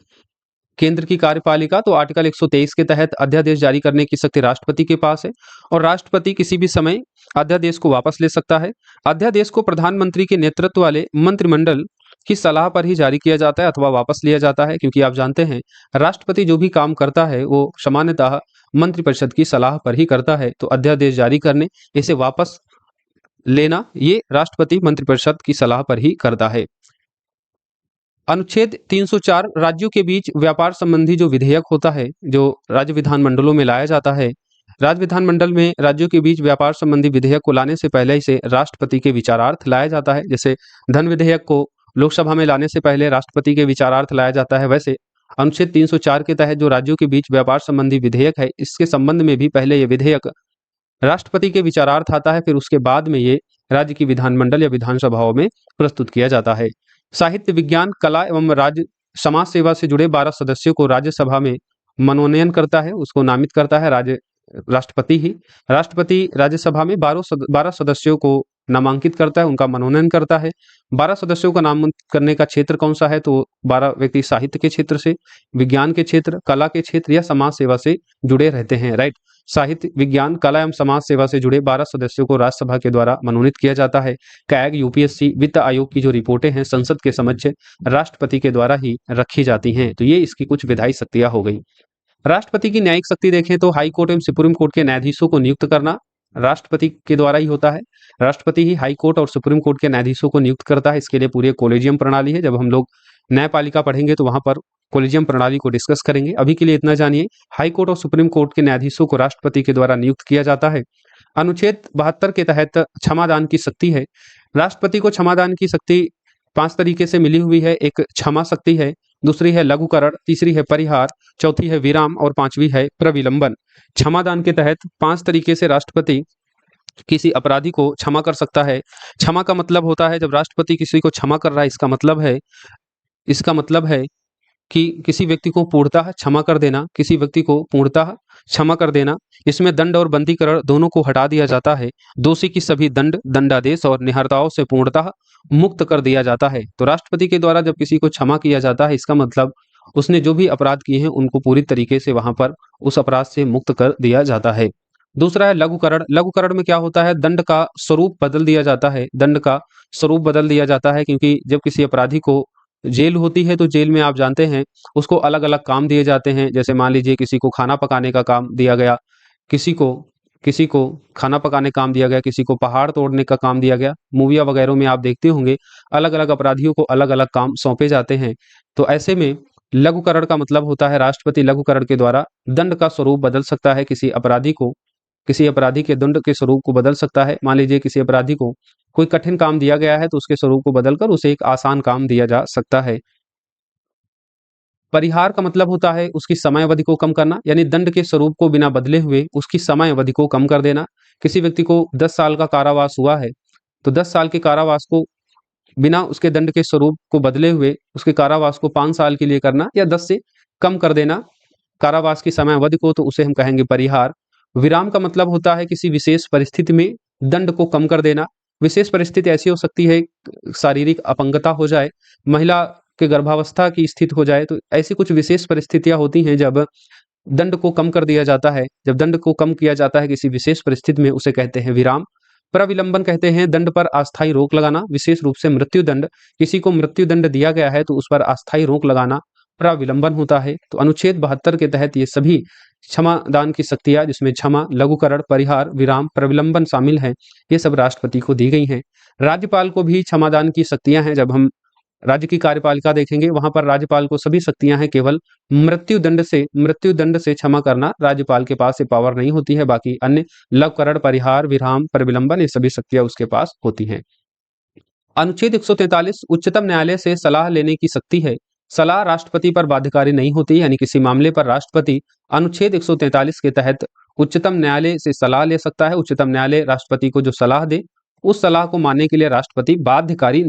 केंद्र की कार्यपालिका, तो आर्टिकल 123 के तहत अध्यादेश जारी करने की शक्ति राष्ट्रपति के पास है और राष्ट्रपति किसी भी समय अध्यादेश को वापस ले सकता है। अध्यादेश को प्रधानमंत्री के नेतृत्व वाले मंत्रिमंडल की सलाह पर ही जारी किया जाता है अथवा वापस लिया जाता है, क्योंकि आप जानते हैं राष्ट्रपति जो भी काम करता है वो सामान्यतः मंत्रिपरिषद की सलाह पर ही करता है। तो अध्यादेश जारी करने, इसे वापस लेना, ये राष्ट्रपति मंत्रिपरिषद की सलाह पर ही करता है। अनुच्छेद 304 राज्यों के बीच व्यापार संबंधी जो विधेयक होता है, जो राज्य विधानमंडलों में लाया जाता है, राज्य विधानमंडल में राज्यों के बीच व्यापार संबंधी विधेयक को लाने से पहले इसे राष्ट्रपति के विचारार्थ लाया जाता है। जैसे धन विधेयक को लोकसभा में लाने से पहले राष्ट्रपति के विचारार्थ लाया जाता है, वैसे अनुच्छेद 304 के तहत जो राज्यों के बीच व्यापार संबंधी विधेयक है, इसके संबंध में भी पहले ये विधेयक राष्ट्रपति के विचारार्थ आता है, फिर उसके बाद में ये राज्य की विधानमंडल या विधानसभाओं में प्रस्तुत किया जाता है। साहित्य, विज्ञान, कला एवं राज्य समाज सेवा से जुड़े 12 सदस्यों को राज्यसभा में मनोनयन करता है, उसको नामित करता है राष्ट्रपति ही। राष्ट्रपति राज्यसभा में 12 सदस्यों को नामांकित करता है, उनका मनोनयन करता है। 12 सदस्यों का नामांकित करने का क्षेत्र कौन सा है, तो 12 व्यक्ति साहित्य के क्षेत्र से, विज्ञान के क्षेत्र, कला के क्षेत्र या समाज सेवा से जुड़े रहते हैं। राइट, साहित्य, विज्ञान, कला एवं समाज सेवा से जुड़े 12 सदस्यों को राज्यसभा के द्वारा मनोनीत किया जाता है। कैग, यूपीएससी, वित्त आयोग की जो रिपोर्टें हैं संसद के समक्ष राष्ट्रपति के द्वारा ही रखी जाती हैं। तो ये इसकी कुछ विधायी शक्तियां हो गई। राष्ट्रपति की न्यायिक शक्ति देखें तो हाई कोर्ट एवं सुप्रीम कोर्ट के न्यायाधीशों को नियुक्त करना राष्ट्रपति के द्वारा ही होता है। राष्ट्रपति ही हाई कोर्ट और सुप्रीम कोर्ट के न्यायाधीशों को नियुक्त करता है। इसके लिए पूरी कोलेजियम प्रणाली है। जब हम लोग न्यायपालिका पढ़ेंगे तो वहां पर कोलेजियम प्रणाली को डिस्कस करेंगे। अभी के लिए इतना जानिए, हाई कोर्ट और सुप्रीम कोर्ट के न्यायाधीशों को राष्ट्रपति के द्वारा नियुक्त किया जाता है। अनुच्छेद 72 के तहत क्षमादान की शक्ति है। राष्ट्रपति को क्षमादान की शक्ति 5 तरीके से मिली हुई है। एक क्षमा शक्ति है, दूसरी है लघुकरण, तीसरी है परिहार, चौथी है विराम और पांचवी है प्रविलंबन। क्षमादान के तहत 5 तरीके से राष्ट्रपति किसी अपराधी को क्षमा कर सकता है। क्षमा का मतलब होता है जब राष्ट्रपति किसी को क्षमा कर रहा है, इसका मतलब है कि किसी व्यक्ति को पूर्णतः क्षमा कर देना, किसी व्यक्ति को पूर्णतः क्षमा कर देना। इसमें दंड और बंदीकरण दोनों को हटा दिया जाता है। दोषी की सभी दंड, दंडादेश और निहरताओं से पूर्णतः मुक्त कर दिया जाता है। तो राष्ट्रपति के द्वारा जब किसी को क्षमा किया जाता है, इसका मतलब उसने जो भी अपराध किए हैं उनको पूरी तरीके से वहां पर उस अपराध से मुक्त कर दिया जाता है। दूसरा है लघुकरण। लघुकरण में क्या होता है, दंड का स्वरूप बदल दिया जाता है। दंड का स्वरूप बदल दिया जाता है क्योंकि जब किसी अपराधी को जेल होती है तो जेल में आप जानते हैं उसको अलग अलग काम दिए जाते हैं। जैसे मान लीजिए किसी को खाना पकाने का काम दिया गया, किसी को खाना पकाने काम दिया गया, किसी को पहाड़ तोड़ने का काम दिया गया। मूवियाँ वगैरह में आप देखते होंगे अलग अलग अपराधियों को अलग अलग काम सौंपे जाते हैं। तो ऐसे में लघुकरण का मतलब होता है राष्ट्रपति लघुकरण के द्वारा दंड का स्वरूप बदल सकता है। किसी अपराधी के दंड के स्वरूप को बदल सकता है। मान लीजिए किसी अपराधी को कोई कठिन काम दिया गया है तो उसके स्वरूप को बदलकर उसे एक आसान काम दिया जा सकता है। परिहार का मतलब होता है उसकी समय अवधि को कम करना, यानी दंड के स्वरूप को बिना बदले हुए उसकी समय अवधि को कम कर देना। किसी व्यक्ति को 10 साल का कारावास हुआ है तो 10 साल के कारावास को बिना उसके दंड के स्वरूप को बदले हुए उसके कारावास को 5 साल के लिए करना या 10 से कम कर देना कारावास की समय अवधि को, तो उसे हम कहेंगे परिहार। विराम का मतलब होता है किसी विशेष परिस्थिति में दंड को कम कर देना। विशेष परिस्थिति ऐसी हो सकती है शारीरिक अपंगता हो जाए, महिला के गर्भावस्था की स्थिति हो जाए, तो ऐसी कुछ विशेष परिस्थितियां होती हैं जब दंड को कम कर दिया जाता है। जब दंड को कम किया जाता है किसी विशेष परिस्थिति में, उसे कहते हैं विराम। प्रविलंबन कहते हैं दंड पर अस्थायी रोक लगाना, विशेष रूप से मृत्यु दंड। किसी को मृत्यु दंड दिया गया है तो उस पर अस्थायी रोक लगाना प्रविलंबन होता है। तो अनुच्छेद 72 के तहत ये सभी क्षमादान की शक्तियां, जिसमें क्षमा, लघुकरण, परिहार, विराम, प्रविलंबन शामिल हैं, ये सब राष्ट्रपति को दी गई हैं। राज्यपाल को भी क्षमादान की शक्तियां हैं। जब हम राज्य की कार्यपालिका देखेंगे वहां पर राज्यपाल को सभी शक्तियां हैं, केवल मृत्यु दंड से क्षमा करना राज्यपाल के पास ये पावर नहीं होती है। बाकी अन्य लघुकरण, परिहार, विराम, प्रविलंबन ये सभी शक्तियां उसके पास होती हैं। अनुच्छेद 143 उच्चतम न्यायालय से सलाह लेने की शक्ति है। सलाह राष्ट्रपति पर बाध्यकारी नहीं होती, यानी किसी मामले पर राष्ट्रपति अनुच्छेद 143 के तहत उच्चतम न्यायालय से सलाह ले सकता है। उच्चतम न्यायालय राष्ट्रपति को जो सलाह दे उस सलाह को मानने के लिए राष्ट्रपति बाध्यकारी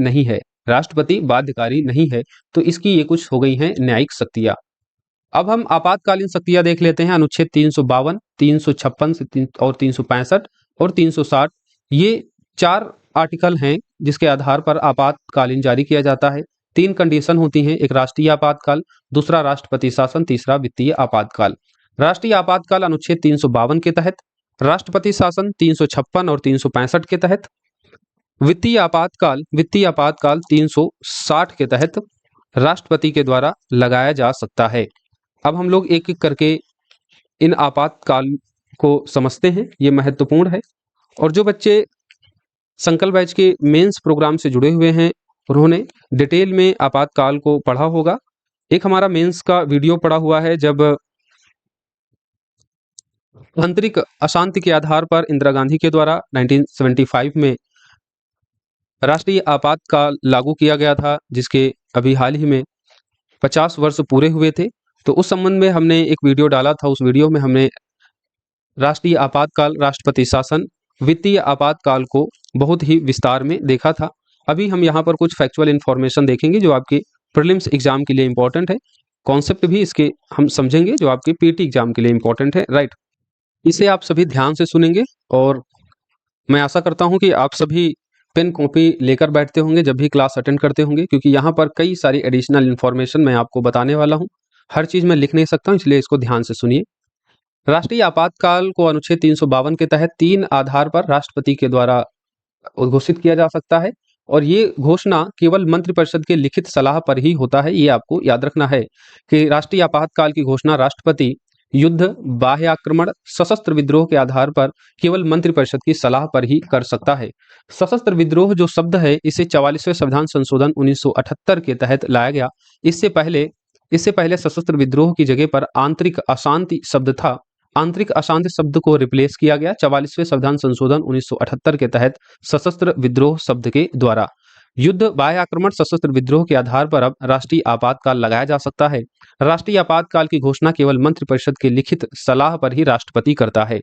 नहीं है। तो इसकी ये कुछ हो गई हैं न्यायिक शक्तियां। अब हम आपातकालीन शक्तियां देख लेते हैं। अनुच्छेद 352, 356 और 365 और 360 ये 4 आर्टिकल हैं जिसके आधार पर आपातकालीन जारी किया जाता है। 3 कंडीशन होती हैं, एक राष्ट्रीय आपातकाल, दूसरा राष्ट्रपति शासन, तीसरा वित्तीय आपातकाल। राष्ट्रीय आपातकाल अनुच्छेद 352 के तहत, राष्ट्रपति शासन 356 और 365 के तहत, वित्तीय आपातकाल 360 के तहत राष्ट्रपति के द्वारा लगाया जा सकता है। अब हम लोग एक एक करके इन आपातकाल को समझते हैं, ये महत्वपूर्ण है। और जो बच्चे संकल्प बैच के मेंस प्रोग्राम से जुड़े हुए हैं उन्होंने डिटेल में आपातकाल को पढ़ा होगा। एक हमारा मेंस का वीडियो पड़ा हुआ है जब आंतरिक अशांति के आधार पर इंदिरा गांधी के द्वारा 1975 में राष्ट्रीय आपातकाल लागू किया गया था, जिसके अभी हाल ही में 50 वर्ष पूरे हुए थे। तो उस संबंध में हमने एक वीडियो डाला था। उस वीडियो में हमने राष्ट्रीय आपातकाल, राष्ट्रपति शासन, वित्तीय आपातकाल को बहुत ही विस्तार में देखा था। अभी हम यहाँ पर कुछ फैक्चुअल इन्फॉर्मेशन देखेंगे जो आपके प्रीलिम्स एग्जाम के लिए इंपॉर्टेंट है। कॉन्सेप्ट भी इसके हम समझेंगे जो आपके पीटी एग्जाम के लिए इंपॉर्टेंट है। राइट, इसे आप सभी ध्यान से सुनेंगे और मैं आशा करता हूं कि आप सभी पेन कॉपी लेकर बैठते होंगे जब भी क्लास अटेंड करते होंगे, क्योंकि यहाँ पर कई सारी एडिशनल इन्फॉर्मेशन मैं आपको बताने वाला हूँ। हर चीज़ मैं लिख नहीं सकता हूँ, इसलिए इसको ध्यान से सुनिए। राष्ट्रीय आपातकाल को अनुच्छेद 352 के तहत 3 आधार पर राष्ट्रपति के द्वारा उद्घोषित किया जा सकता है, और ये घोषणा केवल मंत्रिपरिषद के लिखित सलाह पर ही होता है। ये आपको याद रखना है कि राष्ट्रीय आपातकाल की घोषणा राष्ट्रपति युद्ध, बाह्य आक्रमण, सशस्त्र विद्रोह के आधार पर केवल मंत्रिपरिषद की सलाह पर ही कर सकता है। सशस्त्र विद्रोह जो शब्द है, इसे 44वें संविधान संशोधन 1978 के तहत लाया गया। इससे पहले सशस्त्र विद्रोह की जगह पर आंतरिक अशांति शब्द था। आंतरिक अशांति शब्द को रिप्लेस किया गया 44वें संविधान संशोधन 1978 के तहत सशस्त्र विद्रोह शब्द के द्वारा। युद्ध, बाह्य आक्रमण, सशस्त्र विद्रोह के आधार पर अब राष्ट्रीय आपातकाल लगाया जा सकता है। राष्ट्रीय आपातकाल की घोषणा केवल मंत्रिपरिषद के लिखित सलाह पर ही राष्ट्रपति करता है।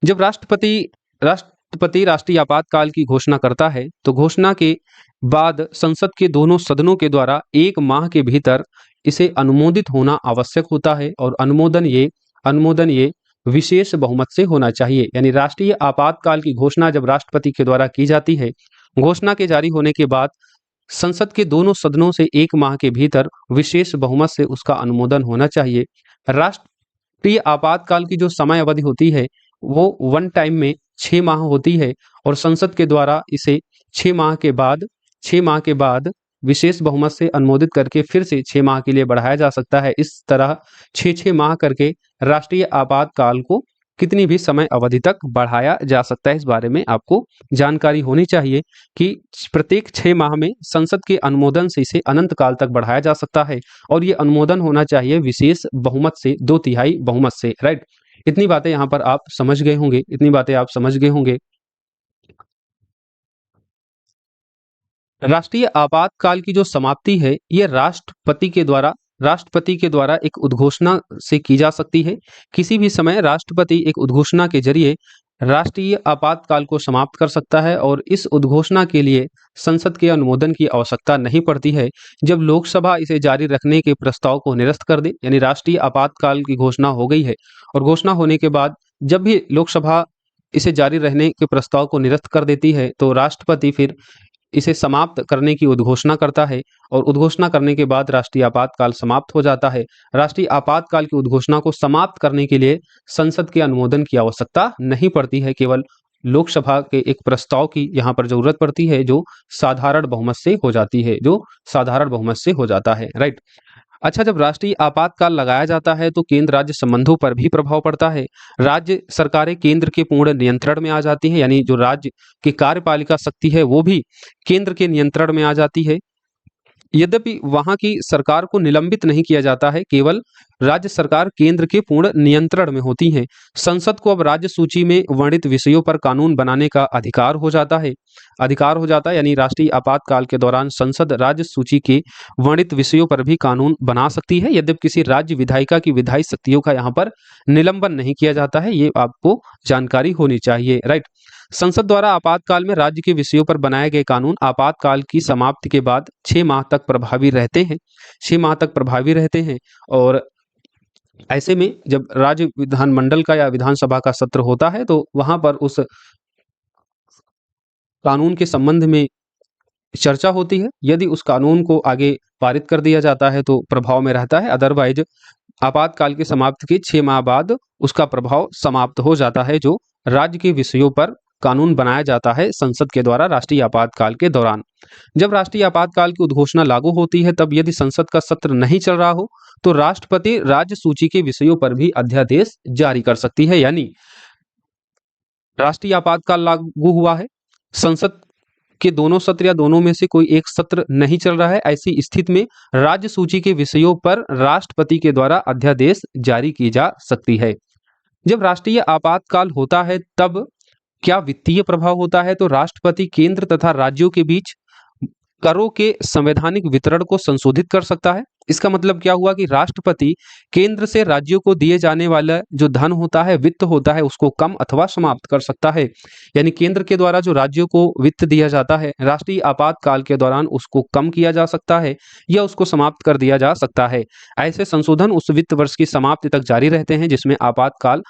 जब राष्ट्रपति राष्ट्रीय आपातकाल की घोषणा करता है, तो घोषणा के बाद संसद के दोनों सदनों के द्वारा 1 माह के भीतर इसे अनुमोदित होना आवश्यक होता है, और अनुमोदन ये विशेष बहुमत से होना चाहिए। यानी राष्ट्रीय आपातकाल की घोषणा जब राष्ट्रपति के द्वारा की जाती है, घोषणा के जारी होने के बाद संसद के दोनों सदनों से 1 माह के भीतर विशेष बहुमत से उसका अनुमोदन होना चाहिए। राष्ट्रीय आपातकाल की जो समय अवधि होती है, वो वन टाइम में 6 माह होती है, और संसद के द्वारा इसे 6 माह के बाद विशेष बहुमत से अनुमोदित करके फिर से 6 माह के लिए बढ़ाया जा सकता है। इस तरह 6-6 माह करके राष्ट्रीय आपातकाल को कितनी भी समय अवधि तक बढ़ाया जा सकता है। इस बारे में आपको जानकारी होनी चाहिए कि प्रत्येक 6 माह में संसद के अनुमोदन से इसे अनंत काल तक बढ़ाया जा सकता है, और ये अनुमोदन होना चाहिए विशेष बहुमत से, 2/3 बहुमत से। राइट, इतनी बातें यहाँ पर आप समझ गए होंगे। राष्ट्रीय आपातकाल की जो समाप्ति है, ये राष्ट्रपति के द्वारा एक उद्घोषणा से की जा सकती है। किसी भी समय राष्ट्रपति एक उद्घोषणा के जरिए राष्ट्रीय आपातकाल को समाप्त कर सकता है, और इस उद्घोषणा के लिए संसद के अनुमोदन की आवश्यकता नहीं पड़ती है। जब लोकसभा इसे जारी रखने के प्रस्ताव को निरस्त कर दे, यानी राष्ट्रीय आपातकाल की घोषणा हो गई है, और घोषणा होने के बाद जब भी लोकसभा इसे जारी रहने के प्रस्ताव को निरस्त कर देती है, तो राष्ट्रपति फिर इसे समाप्त करने की उद्घोषणा करता है, और उद्घोषणा करने के बाद राष्ट्रीय आपातकाल समाप्त हो जाता है। राष्ट्रीय आपातकाल की उद्घोषणा को समाप्त करने के लिए संसद के अनुमोदन की आवश्यकता नहीं पड़ती है, केवल लोकसभा के एक प्रस्ताव की यहाँ पर जरूरत पड़ती है, जो साधारण बहुमत से हो जाता है। राइट। अच्छा, जब राष्ट्रीय आपातकाल लगाया जाता है, तो केंद्र राज्य संबंधों पर भी प्रभाव पड़ता है। राज्य सरकारें केंद्र के पूर्ण नियंत्रण में आ जाती हैं, यानी जो राज्य की कार्यपालिका शक्ति है, वो भी केंद्र के नियंत्रण में आ जाती है। यद्यपि वहां की सरकार को निलंबित नहीं किया जाता है, केवल राज्य सरकार केंद्र के पूर्ण नियंत्रण में होती है। संसद को अब राज्य सूची में वर्णित विषयों पर कानून बनाने का अधिकार हो जाता है, यानी राष्ट्रीय आपातकाल के दौरान संसद राज्य सूची के वर्णित विषयों पर भी कानून बना सकती है, यद्यपि किसी राज्य विधायिका की विधायी शक्तियों का यहाँ पर निलंबन नहीं किया जाता है। ये आपको जानकारी होनी चाहिए। राइट। संसद द्वारा आपातकाल में राज्य के विषयों पर बनाए गए कानून आपातकाल की समाप्ति के बाद 6 माह तक प्रभावी रहते हैं। और ऐसे में जब राज्य विधानमंडल का या विधानसभा का सत्र होता है, तो वहां पर उस कानून के संबंध में चर्चा होती है। यदि उस कानून को आगे पारित कर दिया जाता है, तो प्रभाव में रहता है। अदरवाइज आपातकाल की समाप्ति के 6 माह बाद उसका प्रभाव समाप्त हो जाता है, जो राज्य के विषयों पर कानून बनाया जाता है संसद के द्वारा राष्ट्रीय आपातकाल के दौरान। जब राष्ट्रीय आपातकाल की उद्घोषणा लागू होती है, तब यदि संसद का सत्र नहीं चल रहा हो, तो राष्ट्रपति राज्य सूची के विषयों पर भी अध्यादेश जारी कर सकती है। यानी राष्ट्रीय आपातकाल लागू हुआ है, संसद के दोनों सत्र या दोनों में से कोई एक सत्र नहीं चल रहा है, ऐसी स्थिति में राज्य सूची के विषयों पर राष्ट्रपति के द्वारा अध्यादेश जारी की जा सकती है। जब राष्ट्रीय आपातकाल होता है, तब क्या वित्तीय प्रभाव होता है? तो राष्ट्रपति केंद्र तथा राज्यों के बीच करों के संवैधानिक वितरण को संशोधित कर सकता है। इसका मतलब क्या हुआ कि राष्ट्रपति केंद्र से राज्यों को दिए जाने वाला जो धन होता है, वित्त होता है, उसको कम अथवा समाप्त कर सकता है। यानी केंद्र के द्वारा जो राज्यों को वित्त दिया जाता है, राष्ट्रीय आपातकाल के दौरान उसको कम किया जा सकता है या उसको समाप्त कर दिया जा सकता है। ऐसे संशोधन उस वित्त वर्ष की समाप्ति तक जारी रहते हैं जिसमें आपातकाल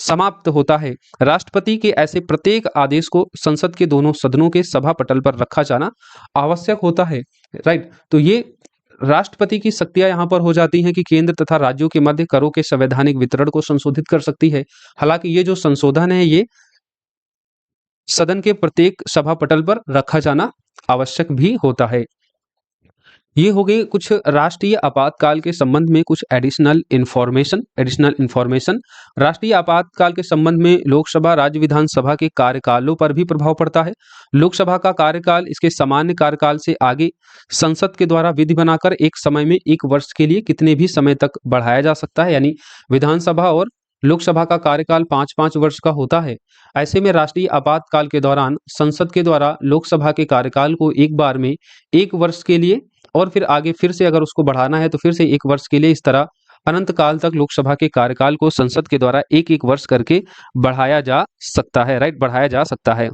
समाप्त होता है। राष्ट्रपति के ऐसे प्रत्येक आदेश को संसद के दोनों सदनों के सभा पटल पर रखा जाना आवश्यक होता है। राइट, तो ये राष्ट्रपति की शक्तियां यहां पर हो जाती हैं कि केंद्र तथा राज्यों के मध्य करों के संवैधानिक वितरण को संशोधित कर सकती है। हालांकि ये जो संशोधन है ये सदन के प्रत्येक सभा पटल पर रखा जाना आवश्यक भी होता है। ये हो गए कुछ राष्ट्रीय आपातकाल के संबंध में कुछ एडिशनल इंफॉर्मेशन। राष्ट्रीय आपातकाल के संबंध में लोकसभा राज्य विधानसभा के कार्यकालों पर भी प्रभाव पड़ता है। लोकसभा का कार्यकाल इसके सामान्य कार्यकाल से आगे संसद के द्वारा विधि बनाकर एक समय में 1 वर्ष के लिए कितने भी समय तक बढ़ाया जा सकता है। यानी विधानसभा और लोकसभा का कार्यकाल 5-5 वर्ष का होता है। ऐसे में राष्ट्रीय आपातकाल के दौरान संसद के द्वारा लोकसभा के कार्यकाल को एक बार में 1 वर्ष के लिए और फिर आगे फिर से अगर उसको बढ़ाना है तो फिर से 1 वर्ष के लिए, इस तरह अनंत काल तक लोकसभा के कार्यकाल को संसद के द्वारा 1-1 वर्ष करके बढ़ाया जा सकता है। राइट, बढ़ाया जा सकता है।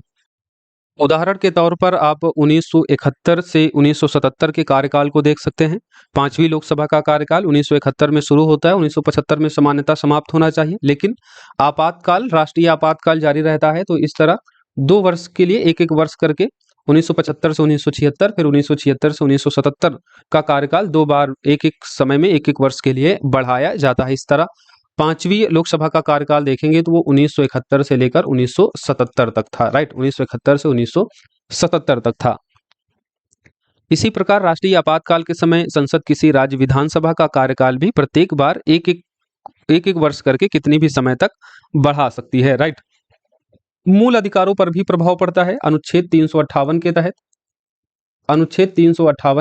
उदाहरण के तौर पर आप 1971 से 1977 के कार्यकाल को देख सकते हैं। 5वीं लोकसभा का कार्यकाल 1971 में शुरू होता है, 1975 में सामान्यतः समाप्त होना चाहिए, लेकिन आपातकाल, राष्ट्रीय आपातकाल जारी रहता है। तो इस तरह 2 वर्ष के लिए 1-1 वर्ष करके 1975 से 1976, फिर 1976 से 1977 का कार्यकाल 2 बार 1-1 समय में 1-1 वर्ष के लिए बढ़ाया जाता है। इस तरह 5वीं लोकसभा का कार्यकाल देखेंगे तो वो 1971 से लेकर 1977 तक था। राइट, 1971 से 1977 तक था। इसी प्रकार राष्ट्रीय आपातकाल के समय संसद किसी राज्य विधानसभा का कार्यकाल भी प्रत्येक बार 1-1 वर्ष करके कितनी भी समय तक बढ़ा सकती है। राइट, मूल अधिकारों पर भी प्रभाव पड़ता है। अनुच्छेद 358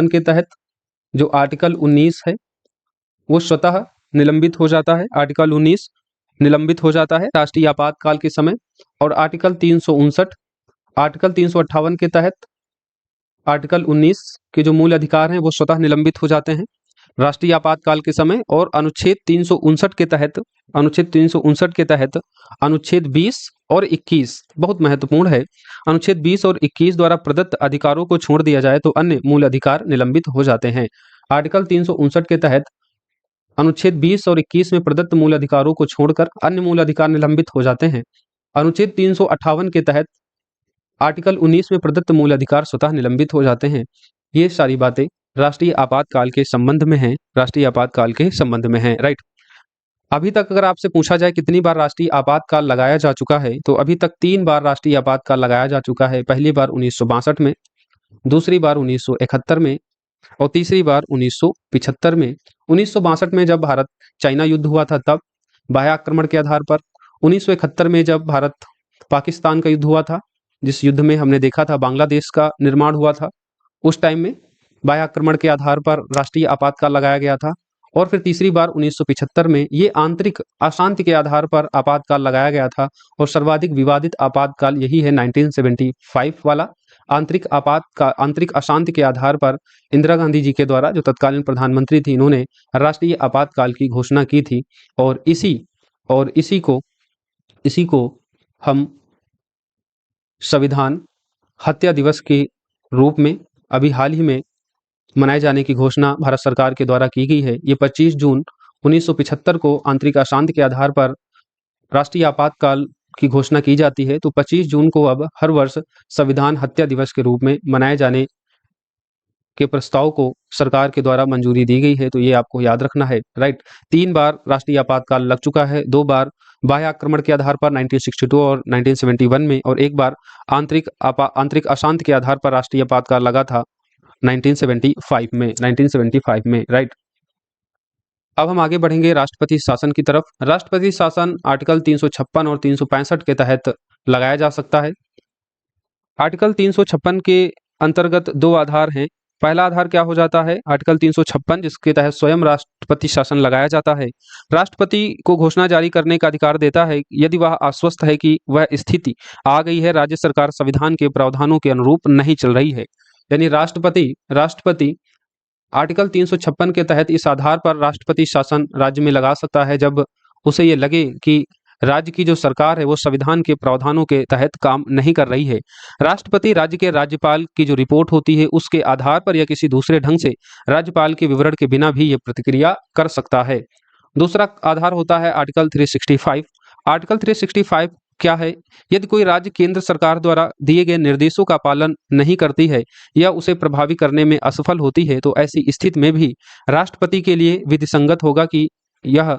के तहत जो आर्टिकल 19 है वो स्वतः निलंबित हो जाता है। आर्टिकल 19 निलंबित हो जाता है राष्ट्रीय आपातकाल के समय। और आर्टिकल 358 के तहत आर्टिकल 19 के जो मूल अधिकार हैं वो स्वतः निलंबित हो जाते हैं राष्ट्रीय आपातकाल के समय। और अनुच्छेद 359 के तहत अनुच्छेद 20 और 21 बहुत महत्वपूर्ण है। अनुच्छेद 20 और 21 द्वारा प्रदत्त अधिकारों को छोड़ दिया जाए तो अन्य मूल अधिकार निलंबित हो जाते हैं। आर्टिकल 359 के तहत अनुच्छेद 20 और 21 में प्रदत्त मूल अधिकारों को छोड़कर अन्य मूल अधिकार निलंबित हो जाते हैं। अनुच्छेद 358 के तहत आर्टिकल 19 में प्रदत्त मूल अधिकार स्वतः निलंबित हो जाते हैं। ये सारी बातें राष्ट्रीय आपातकाल के संबंध में हैं, राइट। अभी तक अगर आपसे पूछा जाए कितनी बार राष्ट्रीय आपातकाल लगाया जा चुका है, तो अभी तक 3 बार राष्ट्रीय आपातकाल लगाया जा चुका है। पहली बार 1962 में, दूसरी बार 1971 में और तीसरी बार 1975 में। 1962 में जब भारत चाइना युद्ध हुआ था तब बाह्य आक्रमण के आधार पर। 1971 में जब भारत पाकिस्तान का युद्ध हुआ था, जिस युद्ध में हमने देखा था बांग्लादेश का निर्माण हुआ था, उस टाइम में बाह्य आक्रमण के आधार पर राष्ट्रीय आपातकाल लगाया गया था। और फिर तीसरी बार 1975 में ये आंतरिक अशांति के आधार पर आपातकाल लगाया गया था। और सर्वाधिक विवादित आपातकाल यही है 1975 वाला आंतरिक अशांति के आधार पर इंदिरा गांधी जी के द्वारा, जो तत्कालीन प्रधानमंत्री थी, इन्होंने राष्ट्रीय आपातकाल की घोषणा की थी। और इसी को हम संविधान हत्या दिवस के रूप में अभी हाल ही में मनाए जाने की घोषणा भारत सरकार के द्वारा की गई है। ये 25 जून 1975 को आंतरिक अशांति के आधार पर राष्ट्रीय आपातकाल की घोषणा की जाती है। तो 25 जून को अब हर वर्ष संविधान हत्या दिवस के रूप में मनाए जाने के प्रस्ताव को सरकार के द्वारा मंजूरी दी गई है। तो ये आपको याद रखना है। राइट, 3 बार राष्ट्रीय आपातकाल लग चुका है। 2 बार बाह्य आक्रमण के आधार पर 1962 और 1971 में, और 1 बार आंतरिक अशांति के आधार पर राष्ट्रीय आपातकाल लगा था 1975 में। राइट, अब हम आगे बढ़ेंगे राष्ट्रपति शासन की तरफ। राष्ट्रपति शासन आर्टिकल 356 और 365 के तहत लगाया जा सकता है। आर्टिकल 356 के अंतर्गत 2 आधार हैं। पहला आधार क्या हो जाता है? आर्टिकल 356, जिसके तहत स्वयं राष्ट्रपति शासन लगाया जाता है। राष्ट्रपति को घोषणा जारी करने का अधिकार देता है यदि वह आश्वस्त है कि वह स्थिति आ गई है, राज्य सरकार संविधान के प्रावधानों के अनुरूप नहीं चल रही है। यानी राष्ट्रपति आर्टिकल 356 के तहत इस आधार पर राष्ट्रपति शासन राज्य में लगा सकता है जब उसे ये लगे कि राज्य की जो सरकार है वो संविधान के प्रावधानों के तहत काम नहीं कर रही है। राष्ट्रपति राज्य के राज्यपाल की जो रिपोर्ट होती है उसके आधार पर या किसी दूसरे ढंग से राज्यपाल के विवरण के बिना भी ये प्रतिक्रिया कर सकता है। दूसरा आधार होता है आर्टिकल 365। आर्टिकल 365 क्या है? यदि कोई राज्य केंद्र सरकार द्वारा दिए गए निर्देशों का पालन नहीं करती है या उसे प्रभावी करने में असफल होती है, तो ऐसी स्थिति में भी राष्ट्रपति के लिए विधिसंगत होगा कि यह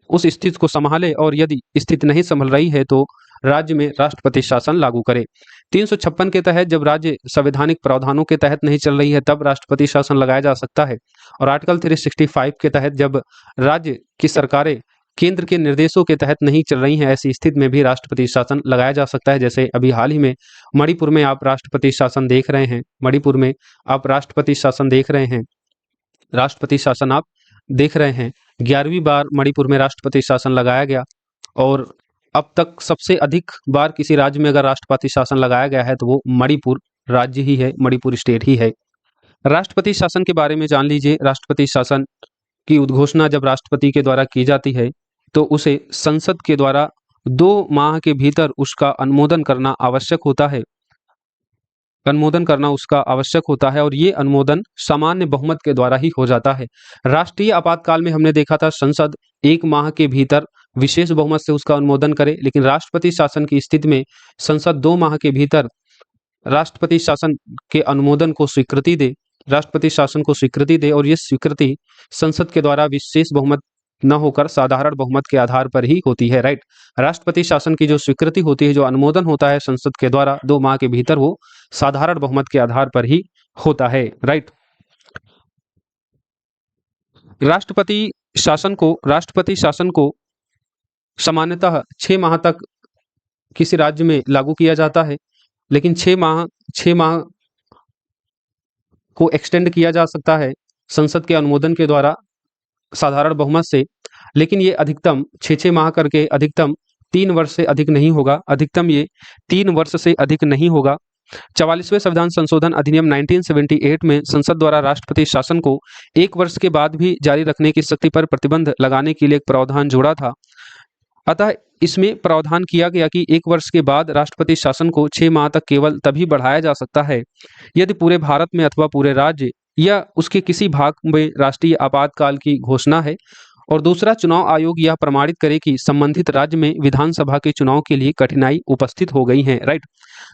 उस स्थिति को संभाले, और यदि स्थिति नहीं संभल रही है तो राज्य में राष्ट्रपति शासन लागू करे। 356 के तहत जब राज्य संवैधानिक प्रावधानों के तहत नहीं चल रही है तब राष्ट्रपति शासन लगाया जा सकता है, और आर्टिकल 365 के तहत जब राज्य की सरकारें केंद्र के निर्देशों के तहत नहीं चल रही हैं, ऐसी स्थिति में भी राष्ट्रपति शासन लगाया जा सकता है। जैसे अभी हाल ही में मणिपुर में आप राष्ट्रपति शासन देख रहे हैं, मणिपुर में आप राष्ट्रपति शासन देख रहे हैं, राष्ट्रपति शासन आप देख रहे हैं। 11वीं बार मणिपुर में राष्ट्रपति शासन लगाया गया, और अब तक सबसे अधिक बार किसी राज्य में अगर राष्ट्रपति शासन लगाया गया है तो वो मणिपुर राज्य ही है, मणिपुर स्टेट ही है। राष्ट्रपति शासन के बारे में जान लीजिए। राष्ट्रपति शासन की उद्घोषणा जब राष्ट्रपति के द्वारा की जाती है तो उसे संसद के द्वारा 2 माह के भीतर उसका अनुमोदन करना आवश्यक होता है, और ये अनुमोदन सामान्य बहुमत के द्वारा ही हो जाता है। राष्ट्रीय आपातकाल में हमने देखा था संसद 1 माह के भीतर विशेष बहुमत से उसका अनुमोदन करे, लेकिन राष्ट्रपति शासन की स्थिति में संसद 2 माह के भीतर राष्ट्रपति शासन के अनुमोदन को स्वीकृति दे, राष्ट्रपति शासन को स्वीकृति दे, और ये स्वीकृति संसद के द्वारा विशेष बहुमत न होकर साधारण बहुमत के आधार पर ही होती है, राइट। राष्ट्रपति शासन की जो स्वीकृति होती है, जो अनुमोदन होता है संसद के द्वारा 2 माह के भीतर, वो साधारण बहुमत के आधार पर ही होता है, राइट। राष्ट्रपति शासन को सामान्यतः 6 माह तक किसी राज्य में लागू किया जाता है, लेकिन 6 माह को एक्सटेंड किया जा सकता है संसद के अनुमोदन के द्वारा साधारण बहुमत से, लेकिन ये अधिकतम 6 माह करके अधिकतम 3 वर्ष से अधिक नहीं होगा, अधिकतम ये 3 वर्ष से अधिक नहीं होगा। 44वें संविधान संशोधन अधिनियम 1978 में संसद द्वारा राष्ट्रपति शासन को 1 वर्ष के बाद भी जारी रखने की शक्ति पर प्रतिबंध लगाने के लिए एक प्रावधान जोड़ा था। अतः इसमें प्रावधान किया गया कि 1 वर्ष के बाद राष्ट्रपति शासन को 6 माह तक केवल तभी बढ़ाया जा सकता है यदि पूरे भारत में अथवा पूरे राज्य या उसके किसी भाग में राष्ट्रीय आपातकाल की घोषणा है, और दूसरा, चुनाव आयोग यह प्रमाणित करे कि संबंधित राज्य में विधानसभा के चुनाव के लिए कठिनाई उपस्थित हो गई है, राइट।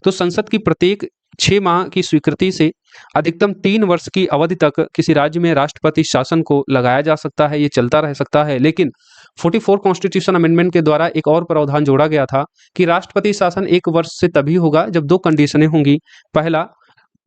तो संसद की प्रत्येक 6 माह की स्वीकृति से अधिकतम 3 वर्ष की अवधि तक किसी राज्य में राष्ट्रपति शासन को लगाया जा सकता है, ये चलता रह सकता है। लेकिन 44 कॉन्स्टिट्यूशन अमेंडमेंट के द्वारा एक और प्रावधान जोड़ा गया था कि राष्ट्रपति शासन 1 वर्ष से तभी होगा जब 2 कंडीशनें होंगी। पहला,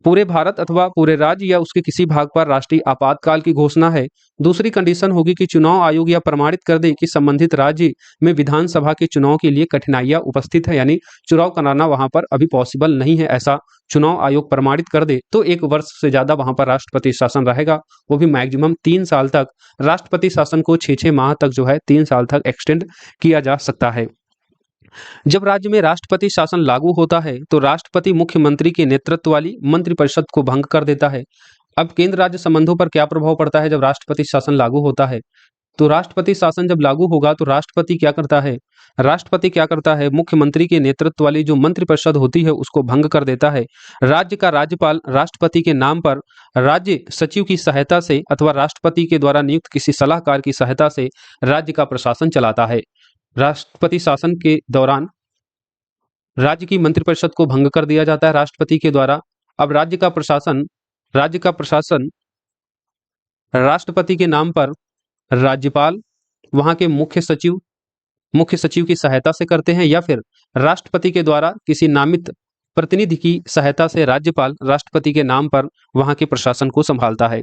पूरे भारत अथवा पूरे राज्य या उसके किसी भाग पर राष्ट्रीय आपातकाल की घोषणा है। दूसरी कंडीशन होगी कि चुनाव आयोग यह प्रमाणित कर दे कि संबंधित राज्य में विधानसभा के चुनाव के लिए कठिनाइयां उपस्थित है, यानी चुनाव कराना वहां पर अभी पॉसिबल नहीं है, ऐसा चुनाव आयोग प्रमाणित कर दे तो 1 वर्ष से ज्यादा वहां पर राष्ट्रपति शासन रहेगा, वो भी मैक्सिमम 3 साल तक। राष्ट्रपति शासन को 6 माह तक जो है 3 साल तक एक्सटेंड किया जा सकता है। जब राज्य में राष्ट्रपति शासन लागू होता है तो राष्ट्रपति मुख्यमंत्री के नेतृत्व वाली मंत्रिपरिषद को भंग कर देता है। अब केंद्र राज्य संबंधों पर क्या प्रभाव पड़ता है जब राष्ट्रपति शासन लागू होता है? तो राष्ट्रपति शासन जब लागू होगा तो राष्ट्रपति क्या करता है, मुख्यमंत्री के नेतृत्व वाली जो मंत्रिपरिषद होती है उसको भंग कर देता है। राज्य का राज्यपाल राष्ट्रपति के नाम पर राज्य सचिव की सहायता से अथवा राष्ट्रपति के द्वारा नियुक्त किसी सलाहकार की सहायता से राज्य का प्रशासन चलाता है। राष्ट्रपति शासन के दौरान राज्य की मंत्रिपरिषद को भंग कर दिया जाता है राष्ट्रपति के द्वारा। अब राज्य का प्रशासन राष्ट्रपति के नाम पर राज्यपाल वहां के मुख्य सचिव की सहायता से करते हैं, या फिर राष्ट्रपति के द्वारा किसी नामित प्रतिनिधि की सहायता से राज्यपाल राष्ट्रपति के नाम पर वहां के प्रशासन को संभालता है।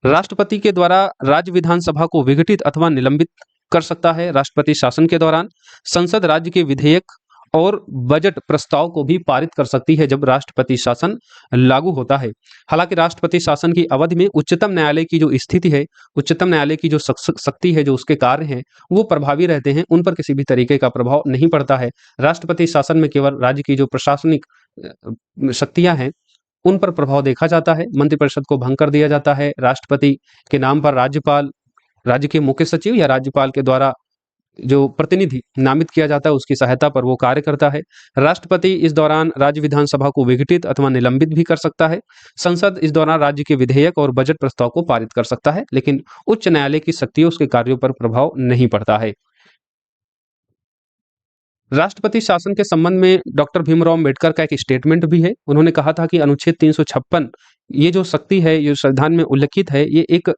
राष्ट्रपति के द्वारा राज्य विधानसभा को विघटित अथवा निलंबित कर सकता है। राष्ट्रपति शासन के दौरान संसद राज्य के विधेयक और बजट प्रस्ताव को भी पारित कर सकती है जब राष्ट्रपति शासन लागू होता है। हालांकि राष्ट्रपति शासन की अवधि में उच्चतम न्यायालय की जो स्थिति है, उच्चतम न्यायालय की जो शक्ति है, जो उसके कार्य हैं, वो प्रभावी रहते हैं, उन पर किसी भी तरीके का प्रभाव नहीं पड़ता है। राष्ट्रपति शासन में केवल राज्य की जो प्रशासनिक शक्तियां हैं उन पर प्रभाव देखा जाता है। मंत्रिपरिषद को भंग कर दिया जाता है। राष्ट्रपति के नाम पर राज्यपाल, राज्य के मुख्य सचिव या राज्यपाल के द्वारा जो प्रतिनिधि नामित किया जाता है उसकी सहायता पर वो कार्य करता है। राष्ट्रपति इस दौरान राज्य विधानसभा को विघटित अथवा निलंबित भी कर सकता है। संसद इस दौरान राज्य के विधेयक और बजट प्रस्ताव को पारित कर सकता है, लेकिन उच्च न्यायालय की शक्तियों उसके कार्यों पर प्रभाव नहीं पड़ता है। राष्ट्रपति शासन के संबंध में डॉक्टर भीमराव अम्बेडकर का एक स्टेटमेंट भी है। उन्होंने कहा था कि अनुच्छेद 356 ये जो शक्ति है, ये संविधान में उल्लिखित है, ये एक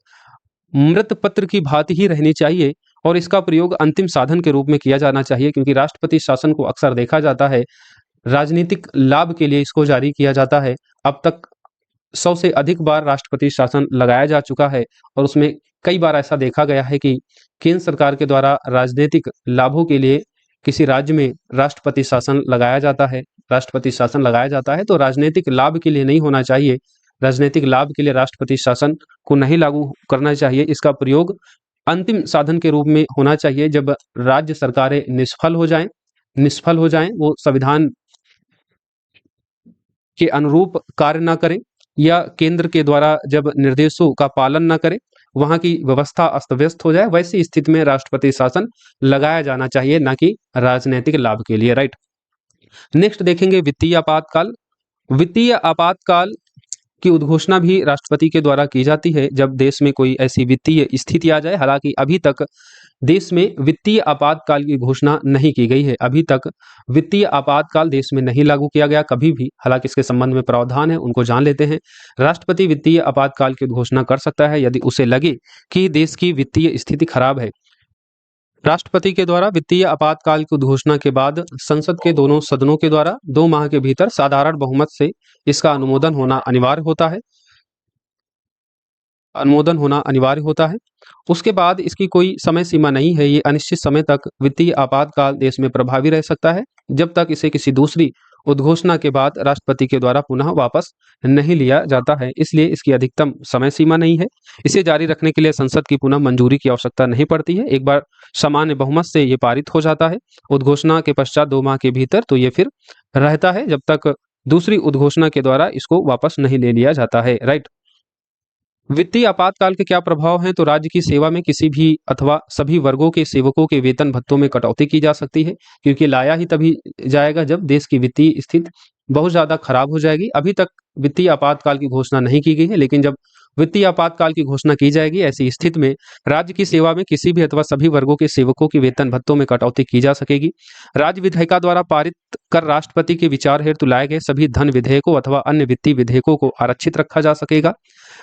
मृत पत्र की भांति ही रहनी चाहिए और इसका प्रयोग अंतिम साधन के रूप में किया जाना चाहिए, क्योंकि राष्ट्रपति शासन को अक्सर देखा जाता है राजनीतिक लाभ के लिए इसको जारी किया जाता है। अब तक 100 से अधिक बार राष्ट्रपति शासन लगाया जा चुका है और उसमें कई बार ऐसा देखा गया है कि केंद्र सरकार के द्वारा राजनीतिक लाभों के लिए किसी राज्य में राष्ट्रपति शासन लगाया जाता है। राष्ट्रपति शासन लगाया जाता है तो राजनीतिक लाभ के लिए नहीं होना चाहिए। राजनीतिक लाभ के लिए राष्ट्रपति शासन को नहीं लागू करना चाहिए। इसका प्रयोग अंतिम साधन के रूप में होना चाहिए जब राज्य सरकारें निष्फल हो जाएं, वो संविधान के अनुरूप कार्य ना करें या केंद्र के द्वारा जब निर्देशों का पालन ना करें, वहां की व्यवस्था अस्त व्यस्त हो जाए, वैसी स्थिति में राष्ट्रपति शासन लगाया जाना चाहिए, ना कि राजनीतिक लाभ के लिए। राइट। नेक्स्ट देखेंगे वित्तीय आपातकाल। वित्तीय आपातकाल की उद्घोषणा भी राष्ट्रपति के द्वारा की जाती है जब देश में कोई ऐसी वित्तीय स्थिति आ जाए। हालांकि अभी तक देश में वित्तीय आपातकाल की घोषणा नहीं की गई है। अभी तक वित्तीय आपातकाल देश में नहीं लागू किया गया कभी भी। हालांकि इसके संबंध में प्रावधान है, उनको जान लेते हैं। राष्ट्रपति वित्तीय आपातकाल की घोषणा कर सकता है यदि उसे लगे कि देश की वित्तीय स्थिति खराब है। राष्ट्रपति के द्वारा वित्तीय आपातकाल की घोषणा के बाद संसद के दोनों सदनों के द्वारा 2 माह के भीतर साधारण बहुमत से इसका अनुमोदन होना अनिवार्य होता है। उसके बाद इसकी कोई समय सीमा नहीं है। ये अनिश्चित समय तक वित्तीय आपातकाल देश में प्रभावी रह सकता है जब तक इसे किसी दूसरी उद्घोषणा के बाद राष्ट्रपति के द्वारा पुनः वापस नहीं लिया जाता है। इसलिए इसकी अधिकतम समय सीमा नहीं है। इसे जारी रखने के लिए संसद की पुनः मंजूरी की आवश्यकता नहीं पड़ती है। एक बार सामान्य बहुमत से ये पारित हो जाता है उद्घोषणा के पश्चात 2 माह के भीतर, तो ये फिर रहता है जब तक दूसरी उद्घोषणा के द्वारा इसको वापस नहीं ले लिया जाता है। राइट। वित्तीय आपातकाल के क्या प्रभाव हैं? तो राज्य की सेवा में किसी भी अथवा सभी वर्गों के सेवकों के वेतन भत्तों में कटौती की जा सकती है, क्योंकि लाया ही तभी जाएगा जब देश की वित्तीय स्थिति बहुत ज्यादा खराब हो जाएगी। अभी तक वित्तीय आपातकाल की घोषणा नहीं की गई है, लेकिन जब वित्तीय आपातकाल की घोषणा की जाएगी, ऐसी स्थिति में राज्य की सेवा में किसी भी अथवा सभी वर्गों के सेवकों की वेतन भत्तों में कटौती की जा सकेगी। राज्य विधायिका द्वारा पारित कर राष्ट्रपति के विचार हेतु लाए गए सभी धन विधेयकों अथवा अन्य वित्तीय विधेयकों को आरक्षित रखा जा सकेगा।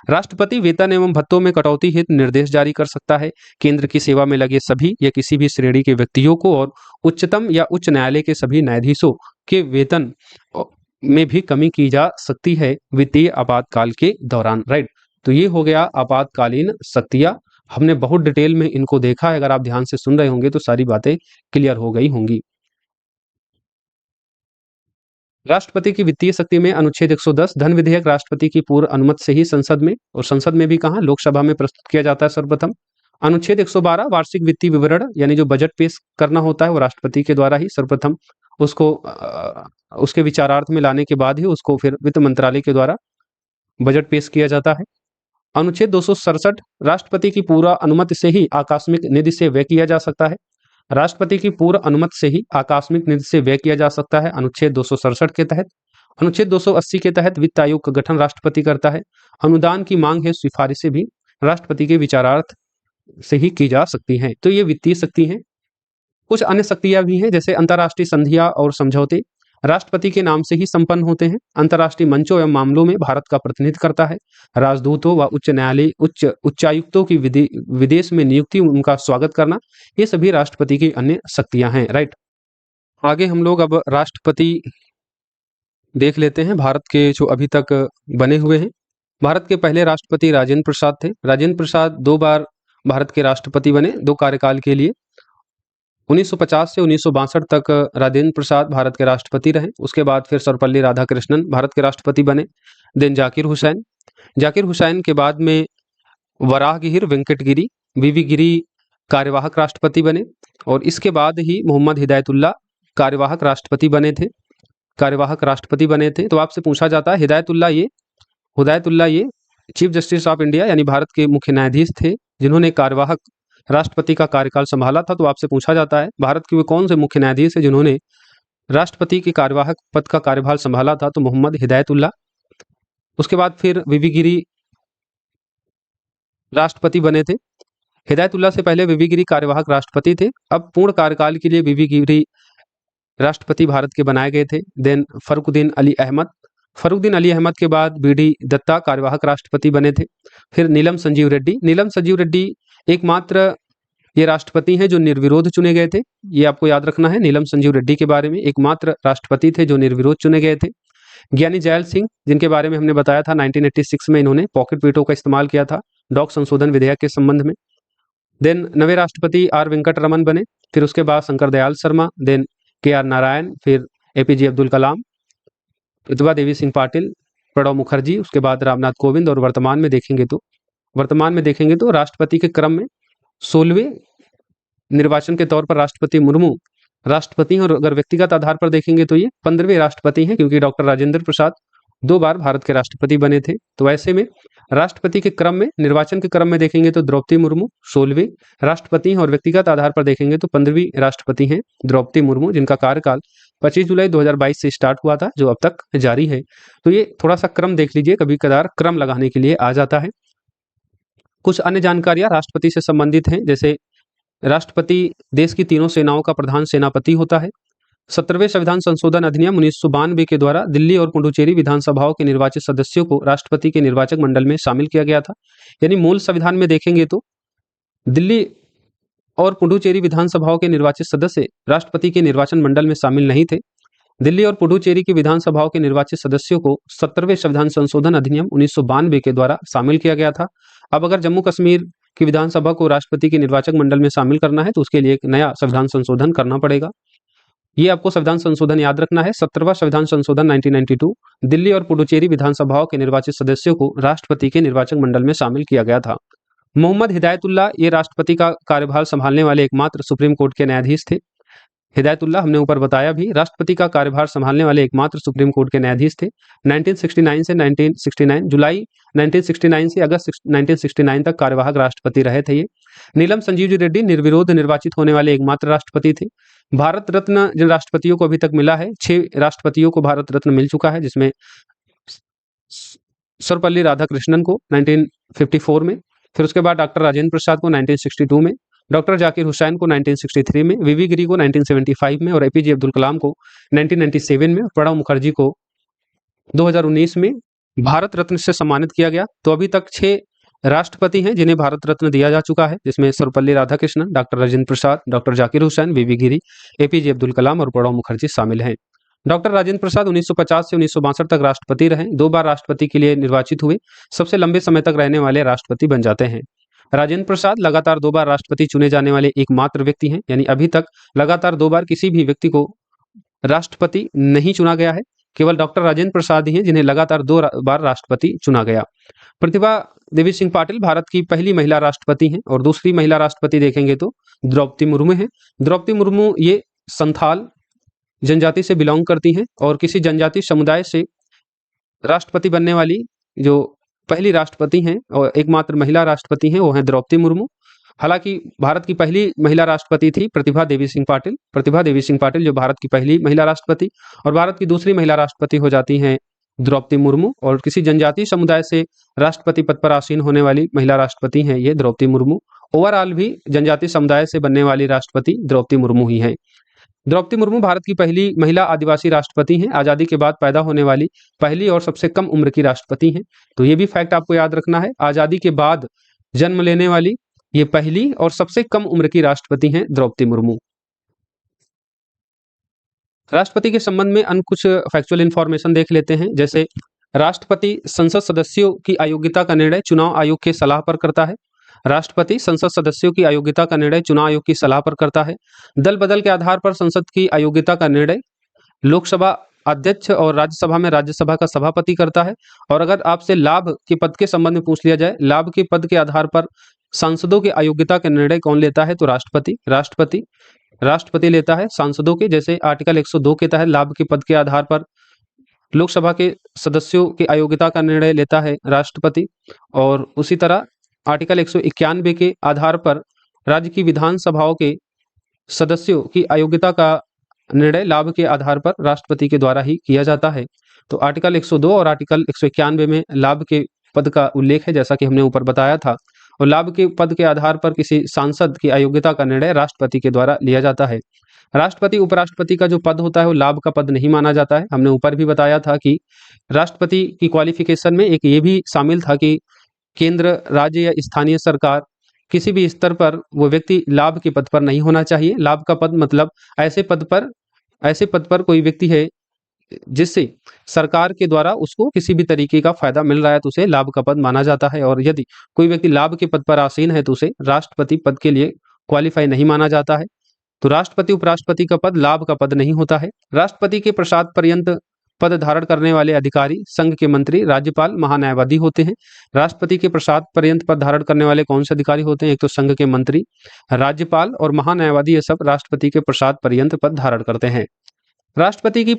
राष्ट्रपति वेतन एवं भत्तों में कटौती हेतु निर्देश जारी कर सकता है। केंद्र की सेवा में लगे सभी या किसी भी श्रेणी के व्यक्तियों को और उच्चतम या उच्च न्यायालय के सभी न्यायाधीशों के वेतन में भी कमी की जा सकती है वित्तीय आपातकाल के दौरान। राइट। तो ये हो गया आपातकालीन शक्तियां। हमने बहुत डिटेल में इनको देखा है। अगर आप ध्यान से सुन रहे होंगे तो सारी बातें क्लियर हो गई होंगी। राष्ट्रपति की वित्तीय शक्ति में अनुच्छेद 110 धन विधेयक राष्ट्रपति की पूर्व अनुमति से ही संसद में, और संसद में भी कहां, लोकसभा में प्रस्तुत किया जाता है सर्वप्रथम। अनुच्छेद 112 वार्षिक वित्तीय विवरण यानी जो बजट पेश करना होता है वो राष्ट्रपति के द्वारा ही सर्वप्रथम उसको उसके विचारार्थ में लाने के बाद ही उसको फिर वित्त मंत्रालय के द्वारा बजट पेश किया जाता है। अनुच्छेद 267 राष्ट्रपति की पूर्व अनुमति से ही आकस्मिक निधि से व्यय किया जा सकता है। राष्ट्रपति की पूर्व अनुमति से ही आकस्मिक निधि से व्यय किया जा सकता है अनुच्छेद 267 के तहत। अनुच्छेद 280 के तहत वित्त आयोग का गठन राष्ट्रपति करता है। अनुदान की मांग है सिफारिशें भी राष्ट्रपति के विचारार्थ से ही की जा सकती हैं। तो ये वित्तीय शक्ति हैं। कुछ अन्य शक्तियां भी हैं, जैसे अंतर्राष्ट्रीय संधियां और समझौते राष्ट्रपति के नाम से ही संपन्न होते हैं। अंतर्राष्ट्रीय मंचों एवं मामलों में भारत का प्रतिनिधित्व करता है। राजदूतों व उच्च न्यायालय उच्चायुक्तों की विदेश में नियुक्ति, उनका स्वागत करना, ये सभी राष्ट्रपति की अन्य शक्तियां हैं। राइट। आगे हम लोग अब राष्ट्रपति देख लेते हैं भारत के जो अभी तक बने हुए हैं। भारत के पहले राष्ट्रपति राजेंद्र प्रसाद थे। राजेंद्र प्रसाद 2 बार भारत के राष्ट्रपति बने, 2 कार्यकाल के लिए। 1950 से 1962 तक राजेंद्र प्रसाद भारत के राष्ट्रपति रहे। उसके बाद फिर सर्वपल्ली राधाकृष्णन भारत के राष्ट्रपति बने। देन जाकिर हुसैन के बाद में वराहगिरी वेंकटगिरी वीवी गिरी कार्यवाहक राष्ट्रपति बने, और इसके बाद ही मोहम्मद हिदायतुल्लाह कार्यवाहक राष्ट्रपति बने थे। तो आपसे पूछा जाता है हिदायतुल्लाह ये चीफ जस्टिस ऑफ इंडिया यानी भारत के मुख्य न्यायाधीश थे जिन्होंने कार्यवाहक राष्ट्रपति का कार्यकाल संभाला था। तो आपसे पूछा जाता है भारत के वे कौन से मुख्य न्यायाधीश है जिन्होंने राष्ट्रपति के कार्यवाहक पद का कार्यभार संभाला था? तो मोहम्मद हिदायतुल्लाह। उसके बाद फिर वीवी गिरी राष्ट्रपति बने थे। हिदायतुल्लाह से पहले वीवी गिरी कार्यवाहक राष्ट्रपति थे। अब पूर्ण कार्यकाल के लिए वीवी गिरी राष्ट्रपति भारत के बनाए गए थे। देन फरुखुद्दीन अली अहमद, फरुखुद्दीन अली अहमद के बाद बीडी दत्ता कार्यवाहक राष्ट्रपति बने थे। फिर नीलम संजीव रेड्डी, नीलम संजीव रेड्डी एकमात्र ये राष्ट्रपति हैं जो निर्विरोध चुने गए थे। ये आपको याद रखना है नीलम संजीव रेड्डी के बारे में, एकमात्र राष्ट्रपति थे जो निर्विरोध चुने गए थे। ज्ञानी जैल सिंह, जिनके बारे में हमने बताया था 1986 में इन्होंने पॉकेट वीटो का इस्तेमाल किया था डॉक संशोधन विधेयक के संबंध में। देन नवे राष्ट्रपति आर वेंकट रमन बने। फिर उसके बाद शंकर दयाल शर्मा, देन के आर नारायण, फिर एपीजे अब्दुल कलाम, प्रतिभा देवी सिंह पाटिल, प्रणब मुखर्जी, उसके बाद रामनाथ कोविंद। और वर्तमान में देखेंगे तो राष्ट्रपति के क्रम में 16वें निर्वाचन के तौर पर राष्ट्रपति मुर्मू राष्ट्रपति हैं। और अगर व्यक्तिगत आधार पर देखेंगे तो ये 15वें राष्ट्रपति हैं, क्योंकि डॉक्टर राजेंद्र प्रसाद 2 बार भारत के राष्ट्रपति बने थे। तो ऐसे में राष्ट्रपति के क्रम में, निर्वाचन के क्रम में देखेंगे तो द्रौपदी मुर्मू 16वें राष्ट्रपति हैं, और व्यक्तिगत आधार पर देखेंगे तो 15वीं राष्ट्रपति हैं द्रौपदी मुर्मू, जिनका कार्यकाल 25 जुलाई 2022 से स्टार्ट हुआ था, जो अब तक जारी है। तो ये थोड़ा सा क्रम देख लीजिए, कभी कदार क्रम लगाने के लिए आ जाता है। कुछ अन्य जानकारियां राष्ट्रपति से संबंधित हैं, जैसे राष्ट्रपति देश की तीनों सेनाओं का प्रधान सेनापति होता है। 17वें संविधान संशोधन अधिनियम 1992 के द्वारा दिल्ली और पुडुचेरी विधानसभाओं के निर्वाचित सदस्यों को राष्ट्रपति के निर्वाचक मंडल में शामिल किया गया था। यानी मूल संविधान में देखेंगे तो दिल्ली और पुडुचेरी विधानसभाओं के निर्वाचित सदस्य राष्ट्रपति के निर्वाचन मंडल में शामिल नहीं थे। दिल्ली और पुडुचेरी की विधानसभाओं के निर्वाचित सदस्यों को 17वें संविधान संशोधन अधिनियम 1992 के द्वारा शामिल किया गया था। अब अगर जम्मू कश्मीर की विधानसभा को राष्ट्रपति के निर्वाचक मंडल में शामिल करना है तो उसके लिए एक नया संविधान संशोधन करना पड़ेगा। ये आपको संविधान संशोधन याद रखना है। 17वां संविधान संशोधन 1992 दिल्ली और पुडुचेरी विधानसभाओं के निर्वाचित सदस्यों को राष्ट्रपति के निर्वाचक मंडल में शामिल किया गया था। मोहम्मद हिदायतुल्लाह ये राष्ट्रपति का कार्यभार संभालने वाले एकमात्र सुप्रीम कोर्ट के न्यायाधीश थे। हिदायतुल्लाह हमने ऊपर बताया भी, राष्ट्रपति का कार्यभार संभालने वाले एकमात्र सुप्रीम कोर्ट के न्यायाधीश थे। 1969 से 1969 जुलाई 1969 से अगस्त 1969 तक कार्यवाहक राष्ट्रपति रहे थे ये। नीलम संजीव रेड्डी निर्विरोध निर्वाचित होने वाले एकमात्र राष्ट्रपति थे। भारत रत्न जिन राष्ट्रपतियों को अभी तक मिला है, 6 राष्ट्रपतियों को भारत रत्न मिल चुका है, जिसमें सर्वपल्ली राधाकृष्णन को 1954 में, फिर उसके बाद डॉक्टर राजेंद्र प्रसाद को 1962 में, डॉक्टर जाकिर हुसैन को 1963 में, वीवी गिरी को 1975 में और एपीजे अब्दुल कलाम को 1997 में, प्रणब मुखर्जी को 2019 में भारत रत्न से सम्मानित किया गया। तो अभी तक 6 राष्ट्रपति हैं जिन्हें भारत रत्न दिया जा चुका है, जिसमें सर्वपल्ली राधाकृष्णन, डॉक्टर राजेंद्र प्रसाद, डॉक्टर जाकिर हुसैन, वीवी गिरी, एपीजे अब्दुल कलाम और प्रणब मुखर्जी शामिल हैं। डॉक्टर राजेंद्र प्रसाद 1950 से 1962 तक राष्ट्रपति रहे, 2 बार राष्ट्रपति के लिए निर्वाचित हुए, सबसे लंबे समय तक रहने वाले राष्ट्रपति बन जाते हैं। राजेंद्र प्रसाद लगातार 2 बार राष्ट्रपति चुने जाने वाले एकमात्र व्यक्ति हैं, यानी अभी तक लगातार 2 बार किसी भी व्यक्ति को राष्ट्रपति नहीं चुना गया है। केवल डॉक्टर राजेंद्र प्रसाद ही हैं जिन्हें लगातार 2 बार राष्ट्रपति चुना गया। प्रतिभा देवी सिंह पाटिल भारत की पहली महिला राष्ट्रपति हैं, और दूसरी महिला राष्ट्रपति देखेंगे तो द्रौपदी मुर्मू हैं। द्रौपदी मुर्मू ये संथाल जनजाति से बिलोंग करती हैं, और किसी जनजाति समुदाय से राष्ट्रपति बनने वाली जो पहली राष्ट्रपति हैं और एकमात्र महिला राष्ट्रपति हैं वो हैं द्रौपदी मुर्मू। हालांकि भारत की पहली महिला राष्ट्रपति थी प्रतिभा देवी सिंह पाटिल। प्रतिभा देवी सिंह पाटिल जो भारत की पहली महिला राष्ट्रपति, और भारत की दूसरी महिला राष्ट्रपति हो जाती हैं द्रौपदी मुर्मू। और किसी जनजातीय समुदाय से राष्ट्रपति पद पर आसीन होने वाली महिला राष्ट्रपति हैं ये द्रौपदी मुर्मू। ओवरऑल भी जनजातीय समुदाय से बनने वाली राष्ट्रपति द्रौपदी मुर्मू ही हैं। द्रौपदी मुर्मू भारत की पहली महिला आदिवासी राष्ट्रपति हैं, आज़ादी के बाद पैदा होने वाली पहली और सबसे कम उम्र की राष्ट्रपति हैं। तो ये भी फैक्ट आपको याद रखना है, आज़ादी के बाद जन्म लेने वाली ये पहली और सबसे कम उम्र की राष्ट्रपति हैं द्रौपदी मुर्मू। राष्ट्रपति के संबंध में अन्य कुछ फैक्चुअल इंफॉर्मेशन देख लेते हैं, जैसे राष्ट्रपति संसद सदस्यों की अयोग्यता का निर्णय चुनाव आयोग के सलाह पर करता है। राष्ट्रपति संसद सदस्यों की अयोग्यता का निर्णय चुनाव आयोग की सलाह पर करता है। दल बदल के आधार पर संसद की अयोग्यता का निर्णय लोकसभा अध्यक्ष और राज्यसभा में राज्यसभा का सभापति करता है। और अगर आपसे लाभ के पद के संबंध में पूछ लिया जाए, लाभ के पद के आधार पर सांसदों की अयोग्यता का निर्णय कौन लेता है, तो राष्ट्रपति लेता है सांसदों के। जैसे आर्टिकल 102 के तहत लाभ के पद के आधार पर लोकसभा के सदस्यों की अयोग्यता का निर्णय लेता है राष्ट्रपति, और उसी तरह आर्टिकल 191 के आधार पर राज्य की विधानसभाओं के सदस्यों की अयोग्यता का निर्णय लाभ के आधार पर राष्ट्रपति के द्वारा ही किया जाता है। तो आर्टिकल 102 और आर्टिकल 191 में लाभ के पद का उल्लेख है, जैसा कि हमने ऊपर बताया था, और लाभ के पद के आधार पर किसी सांसद की अयोग्यता का निर्णय राष्ट्रपति के द्वारा लिया जाता है। राष्ट्रपति उपराष्ट्रपति का जो पद होता है वो लाभ का पद नहीं माना जाता है। हमने ऊपर भी बताया था कि राष्ट्रपति की क्वालिफिकेशन में एक ये भी शामिल था कि केंद्र, राज्य या स्थानीय सरकार किसी भी स्तर पर वो व्यक्ति लाभ के पद पर नहीं होना चाहिए। लाभ का पद मतलब ऐसे पद पर कोई व्यक्ति है जिससे सरकार के द्वारा उसको किसी भी तरीके का फायदा मिल रहा है तो उसे लाभ का पद माना जाता है। और यदि कोई व्यक्ति लाभ के पद पर आसीन है तो उसे राष्ट्रपति पद के लिए क्वालिफाई नहीं माना जाता है। तो राष्ट्रपति उपराष्ट्रपति का पद लाभ का पद नहीं होता है। राष्ट्रपति के प्रसाद पर्यंत पद धारण करने वाले अधिकारी संघ के मंत्री, राज्यपाल, महान्यायवादी होते हैं। राष्ट्रपति के प्रसाद पर्यंत पद धारण करने वाले कौन से अधिकारी होते हैं? एक तो संघ के मंत्री, राज्यपाल और महान्यायवादी, ये सब राष्ट्रपति के प्रसाद पर्यंत पद धारण करते हैं। राष्ट्रपति की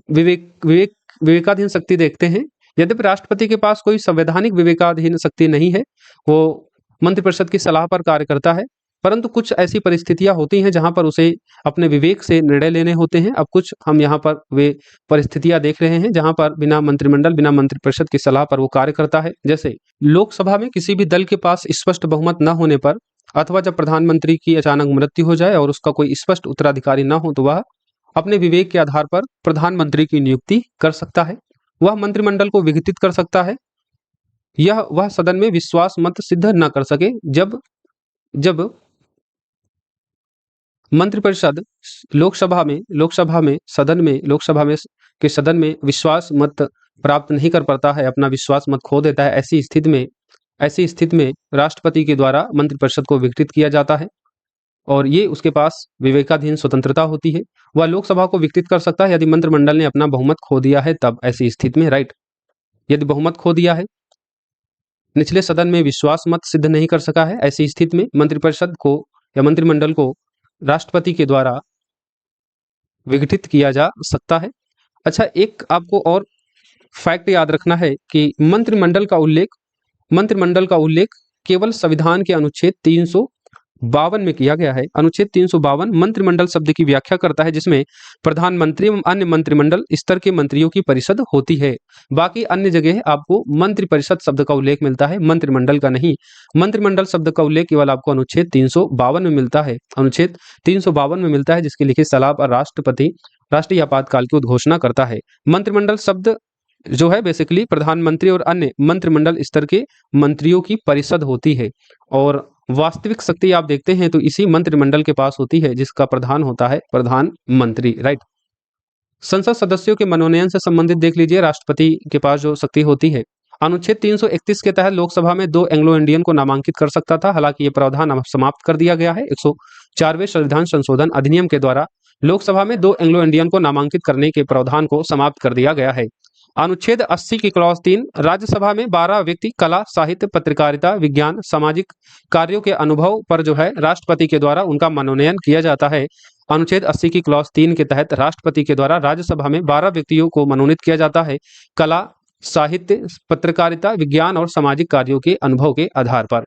विवेकाधीन शक्ति देखते हैं। यद्यपि राष्ट्रपति के पास कोई संवैधानिक विवेकाधीन शक्ति नहीं है, वो मंत्रिपरिषद की सलाह पर कार्य करता है, परंतु कुछ ऐसी परिस्थितियां होती हैं जहां पर उसे अपने विवेक से निर्णय लेने होते हैं। अब कुछ हम यहाँ पर वे परिस्थितियां देख रहे हैं जहां पर बिना मंत्रिमंडल, बिना मंत्रिपरिषद की सलाह पर वो कार्य करता है। जैसे लोकसभा में किसी भी दल के पास स्पष्ट बहुमत न होने पर, अथवा जब प्रधानमंत्री की अचानक मृत्यु हो जाए और उसका कोई स्पष्ट उत्तराधिकारी न हो, तो वह अपने विवेक के आधार पर प्रधानमंत्री की नियुक्ति कर सकता है। वह मंत्रिमंडल को विघटित कर सकता है। वह सदन में विश्वास मत सिद्ध न कर सके जब मंत्रिपरिषद लोकसभा के सदन में विश्वास मत प्राप्त नहीं कर पाता है, अपना विश्वास मत खो देता है। ऐसी स्थिति में राष्ट्रपति के द्वारा मंत्रिपरिषद को विघटित किया जाता है और ये उसके पास विवेकाधीन स्वतंत्रता होती है। वह लोकसभा को विघटित कर सकता है यदि मंत्रिमंडल ने अपना बहुमत खो दिया है, तब ऐसी स्थिति में, राइट। यदि बहुमत खो दिया है, निचले सदन में विश्वास मत सिद्ध नहीं कर सका है, ऐसी स्थिति में मंत्रिपरिषद को या मंत्रिमंडल को राष्ट्रपति के द्वारा विघटित किया जा सकता है। अच्छा, एक आपको और फैक्ट याद रखना है कि मंत्रिमंडल का उल्लेख केवल संविधान के अनुच्छेद 352 में किया गया है। अनुच्छेद 352 मंत्रिमंडल शब्द की व्याख्या करता है, जिसमें प्रधानमंत्री एवं अन्य मंत्रिमंडल स्तर के मंत्रियों की परिषद होती है। बाकी अन्य जगह आपको मंत्रिपरिषद शब्द का उल्लेख मिलता है, मंत्रिमंडल का नहीं। मंत्रिमंडल शब्द का उल्लेख केवल आपको अनुच्छेद 352 में मिलता है। अनुच्छेद 352 में मिलता है, जिसकी लिखित सलाह पर राष्ट्रपति राष्ट्रीय आपातकाल की उद्घोषणा करता है। मंत्रिमंडल शब्द जो है बेसिकली प्रधानमंत्री और अन्य मंत्रिमंडल स्तर के मंत्रियों की परिषद होती है। और वास्तविक शक्ति आप देखते हैं तो इसी मंत्रिमंडल के पास होती है, जिसका प्रधान होता है प्रधानमंत्री, राइट। संसद सदस्यों के मनोनयन से संबंधित देख लीजिए, राष्ट्रपति के पास जो शक्ति होती है। अनुच्छेद 331 के तहत लोकसभा में 2 एंग्लो इंडियन को नामांकित कर सकता था, हालांकि ये प्रावधान अब समाप्त कर दिया गया है। 104वें संविधान संशोधन अधिनियम के द्वारा लोकसभा में 2 एंग्लो इंडियन को नामांकित करने के प्रावधान को समाप्त कर दिया गया है। अनुच्छेद 80 की क्लॉज 3, राज्यसभा में 12 व्यक्ति कला, साहित्य, पत्रकारिता, विज्ञान, सामाजिक कार्यों के अनुभव पर जो है राष्ट्रपति के द्वारा उनका मनोनयन किया जाता है। अनुच्छेद 80 की क्लॉज 3 के तहत राष्ट्रपति के द्वारा राज्यसभा में 12 व्यक्तियों को मनोनीत किया जाता है कला, साहित्य, पत्रकारिता, विज्ञान और सामाजिक कार्यों के अनुभव के आधार पर।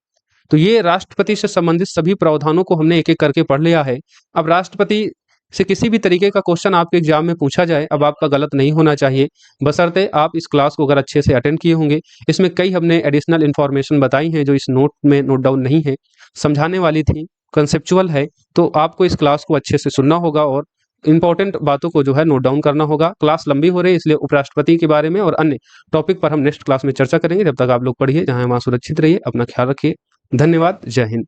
तो ये राष्ट्रपति से संबंधित सभी प्रावधानों को हमने एक एक करके पढ़ लिया है। अब राष्ट्रपति से किसी भी तरीके का क्वेश्चन आपके एग्जाम में पूछा जाए, अब आपका गलत नहीं होना चाहिए, बशर्ते आप इस क्लास को अगर अच्छे से अटेंड किए होंगे। इसमें कई हमने एडिशनल इन्फॉर्मेशन बताई हैं जो इस नोट में नोट डाउन नहीं है, समझाने वाली थी, कंसेप्चुअल है, तो आपको इस क्लास को अच्छे से सुनना होगा और इंपॉर्टेंट बातों को जो है नोट डाउन करना होगा। क्लास लंबी हो रही है, इसलिए उपराष्ट्रपति के बारे में और अन्य टॉपिक पर हम नेक्स्ट क्लास में चर्चा करेंगे। जब तक आप लोग पढ़िए, जहां वहां सुरक्षित रहिए, अपना ख्याल रखिए। धन्यवाद। जय हिंद।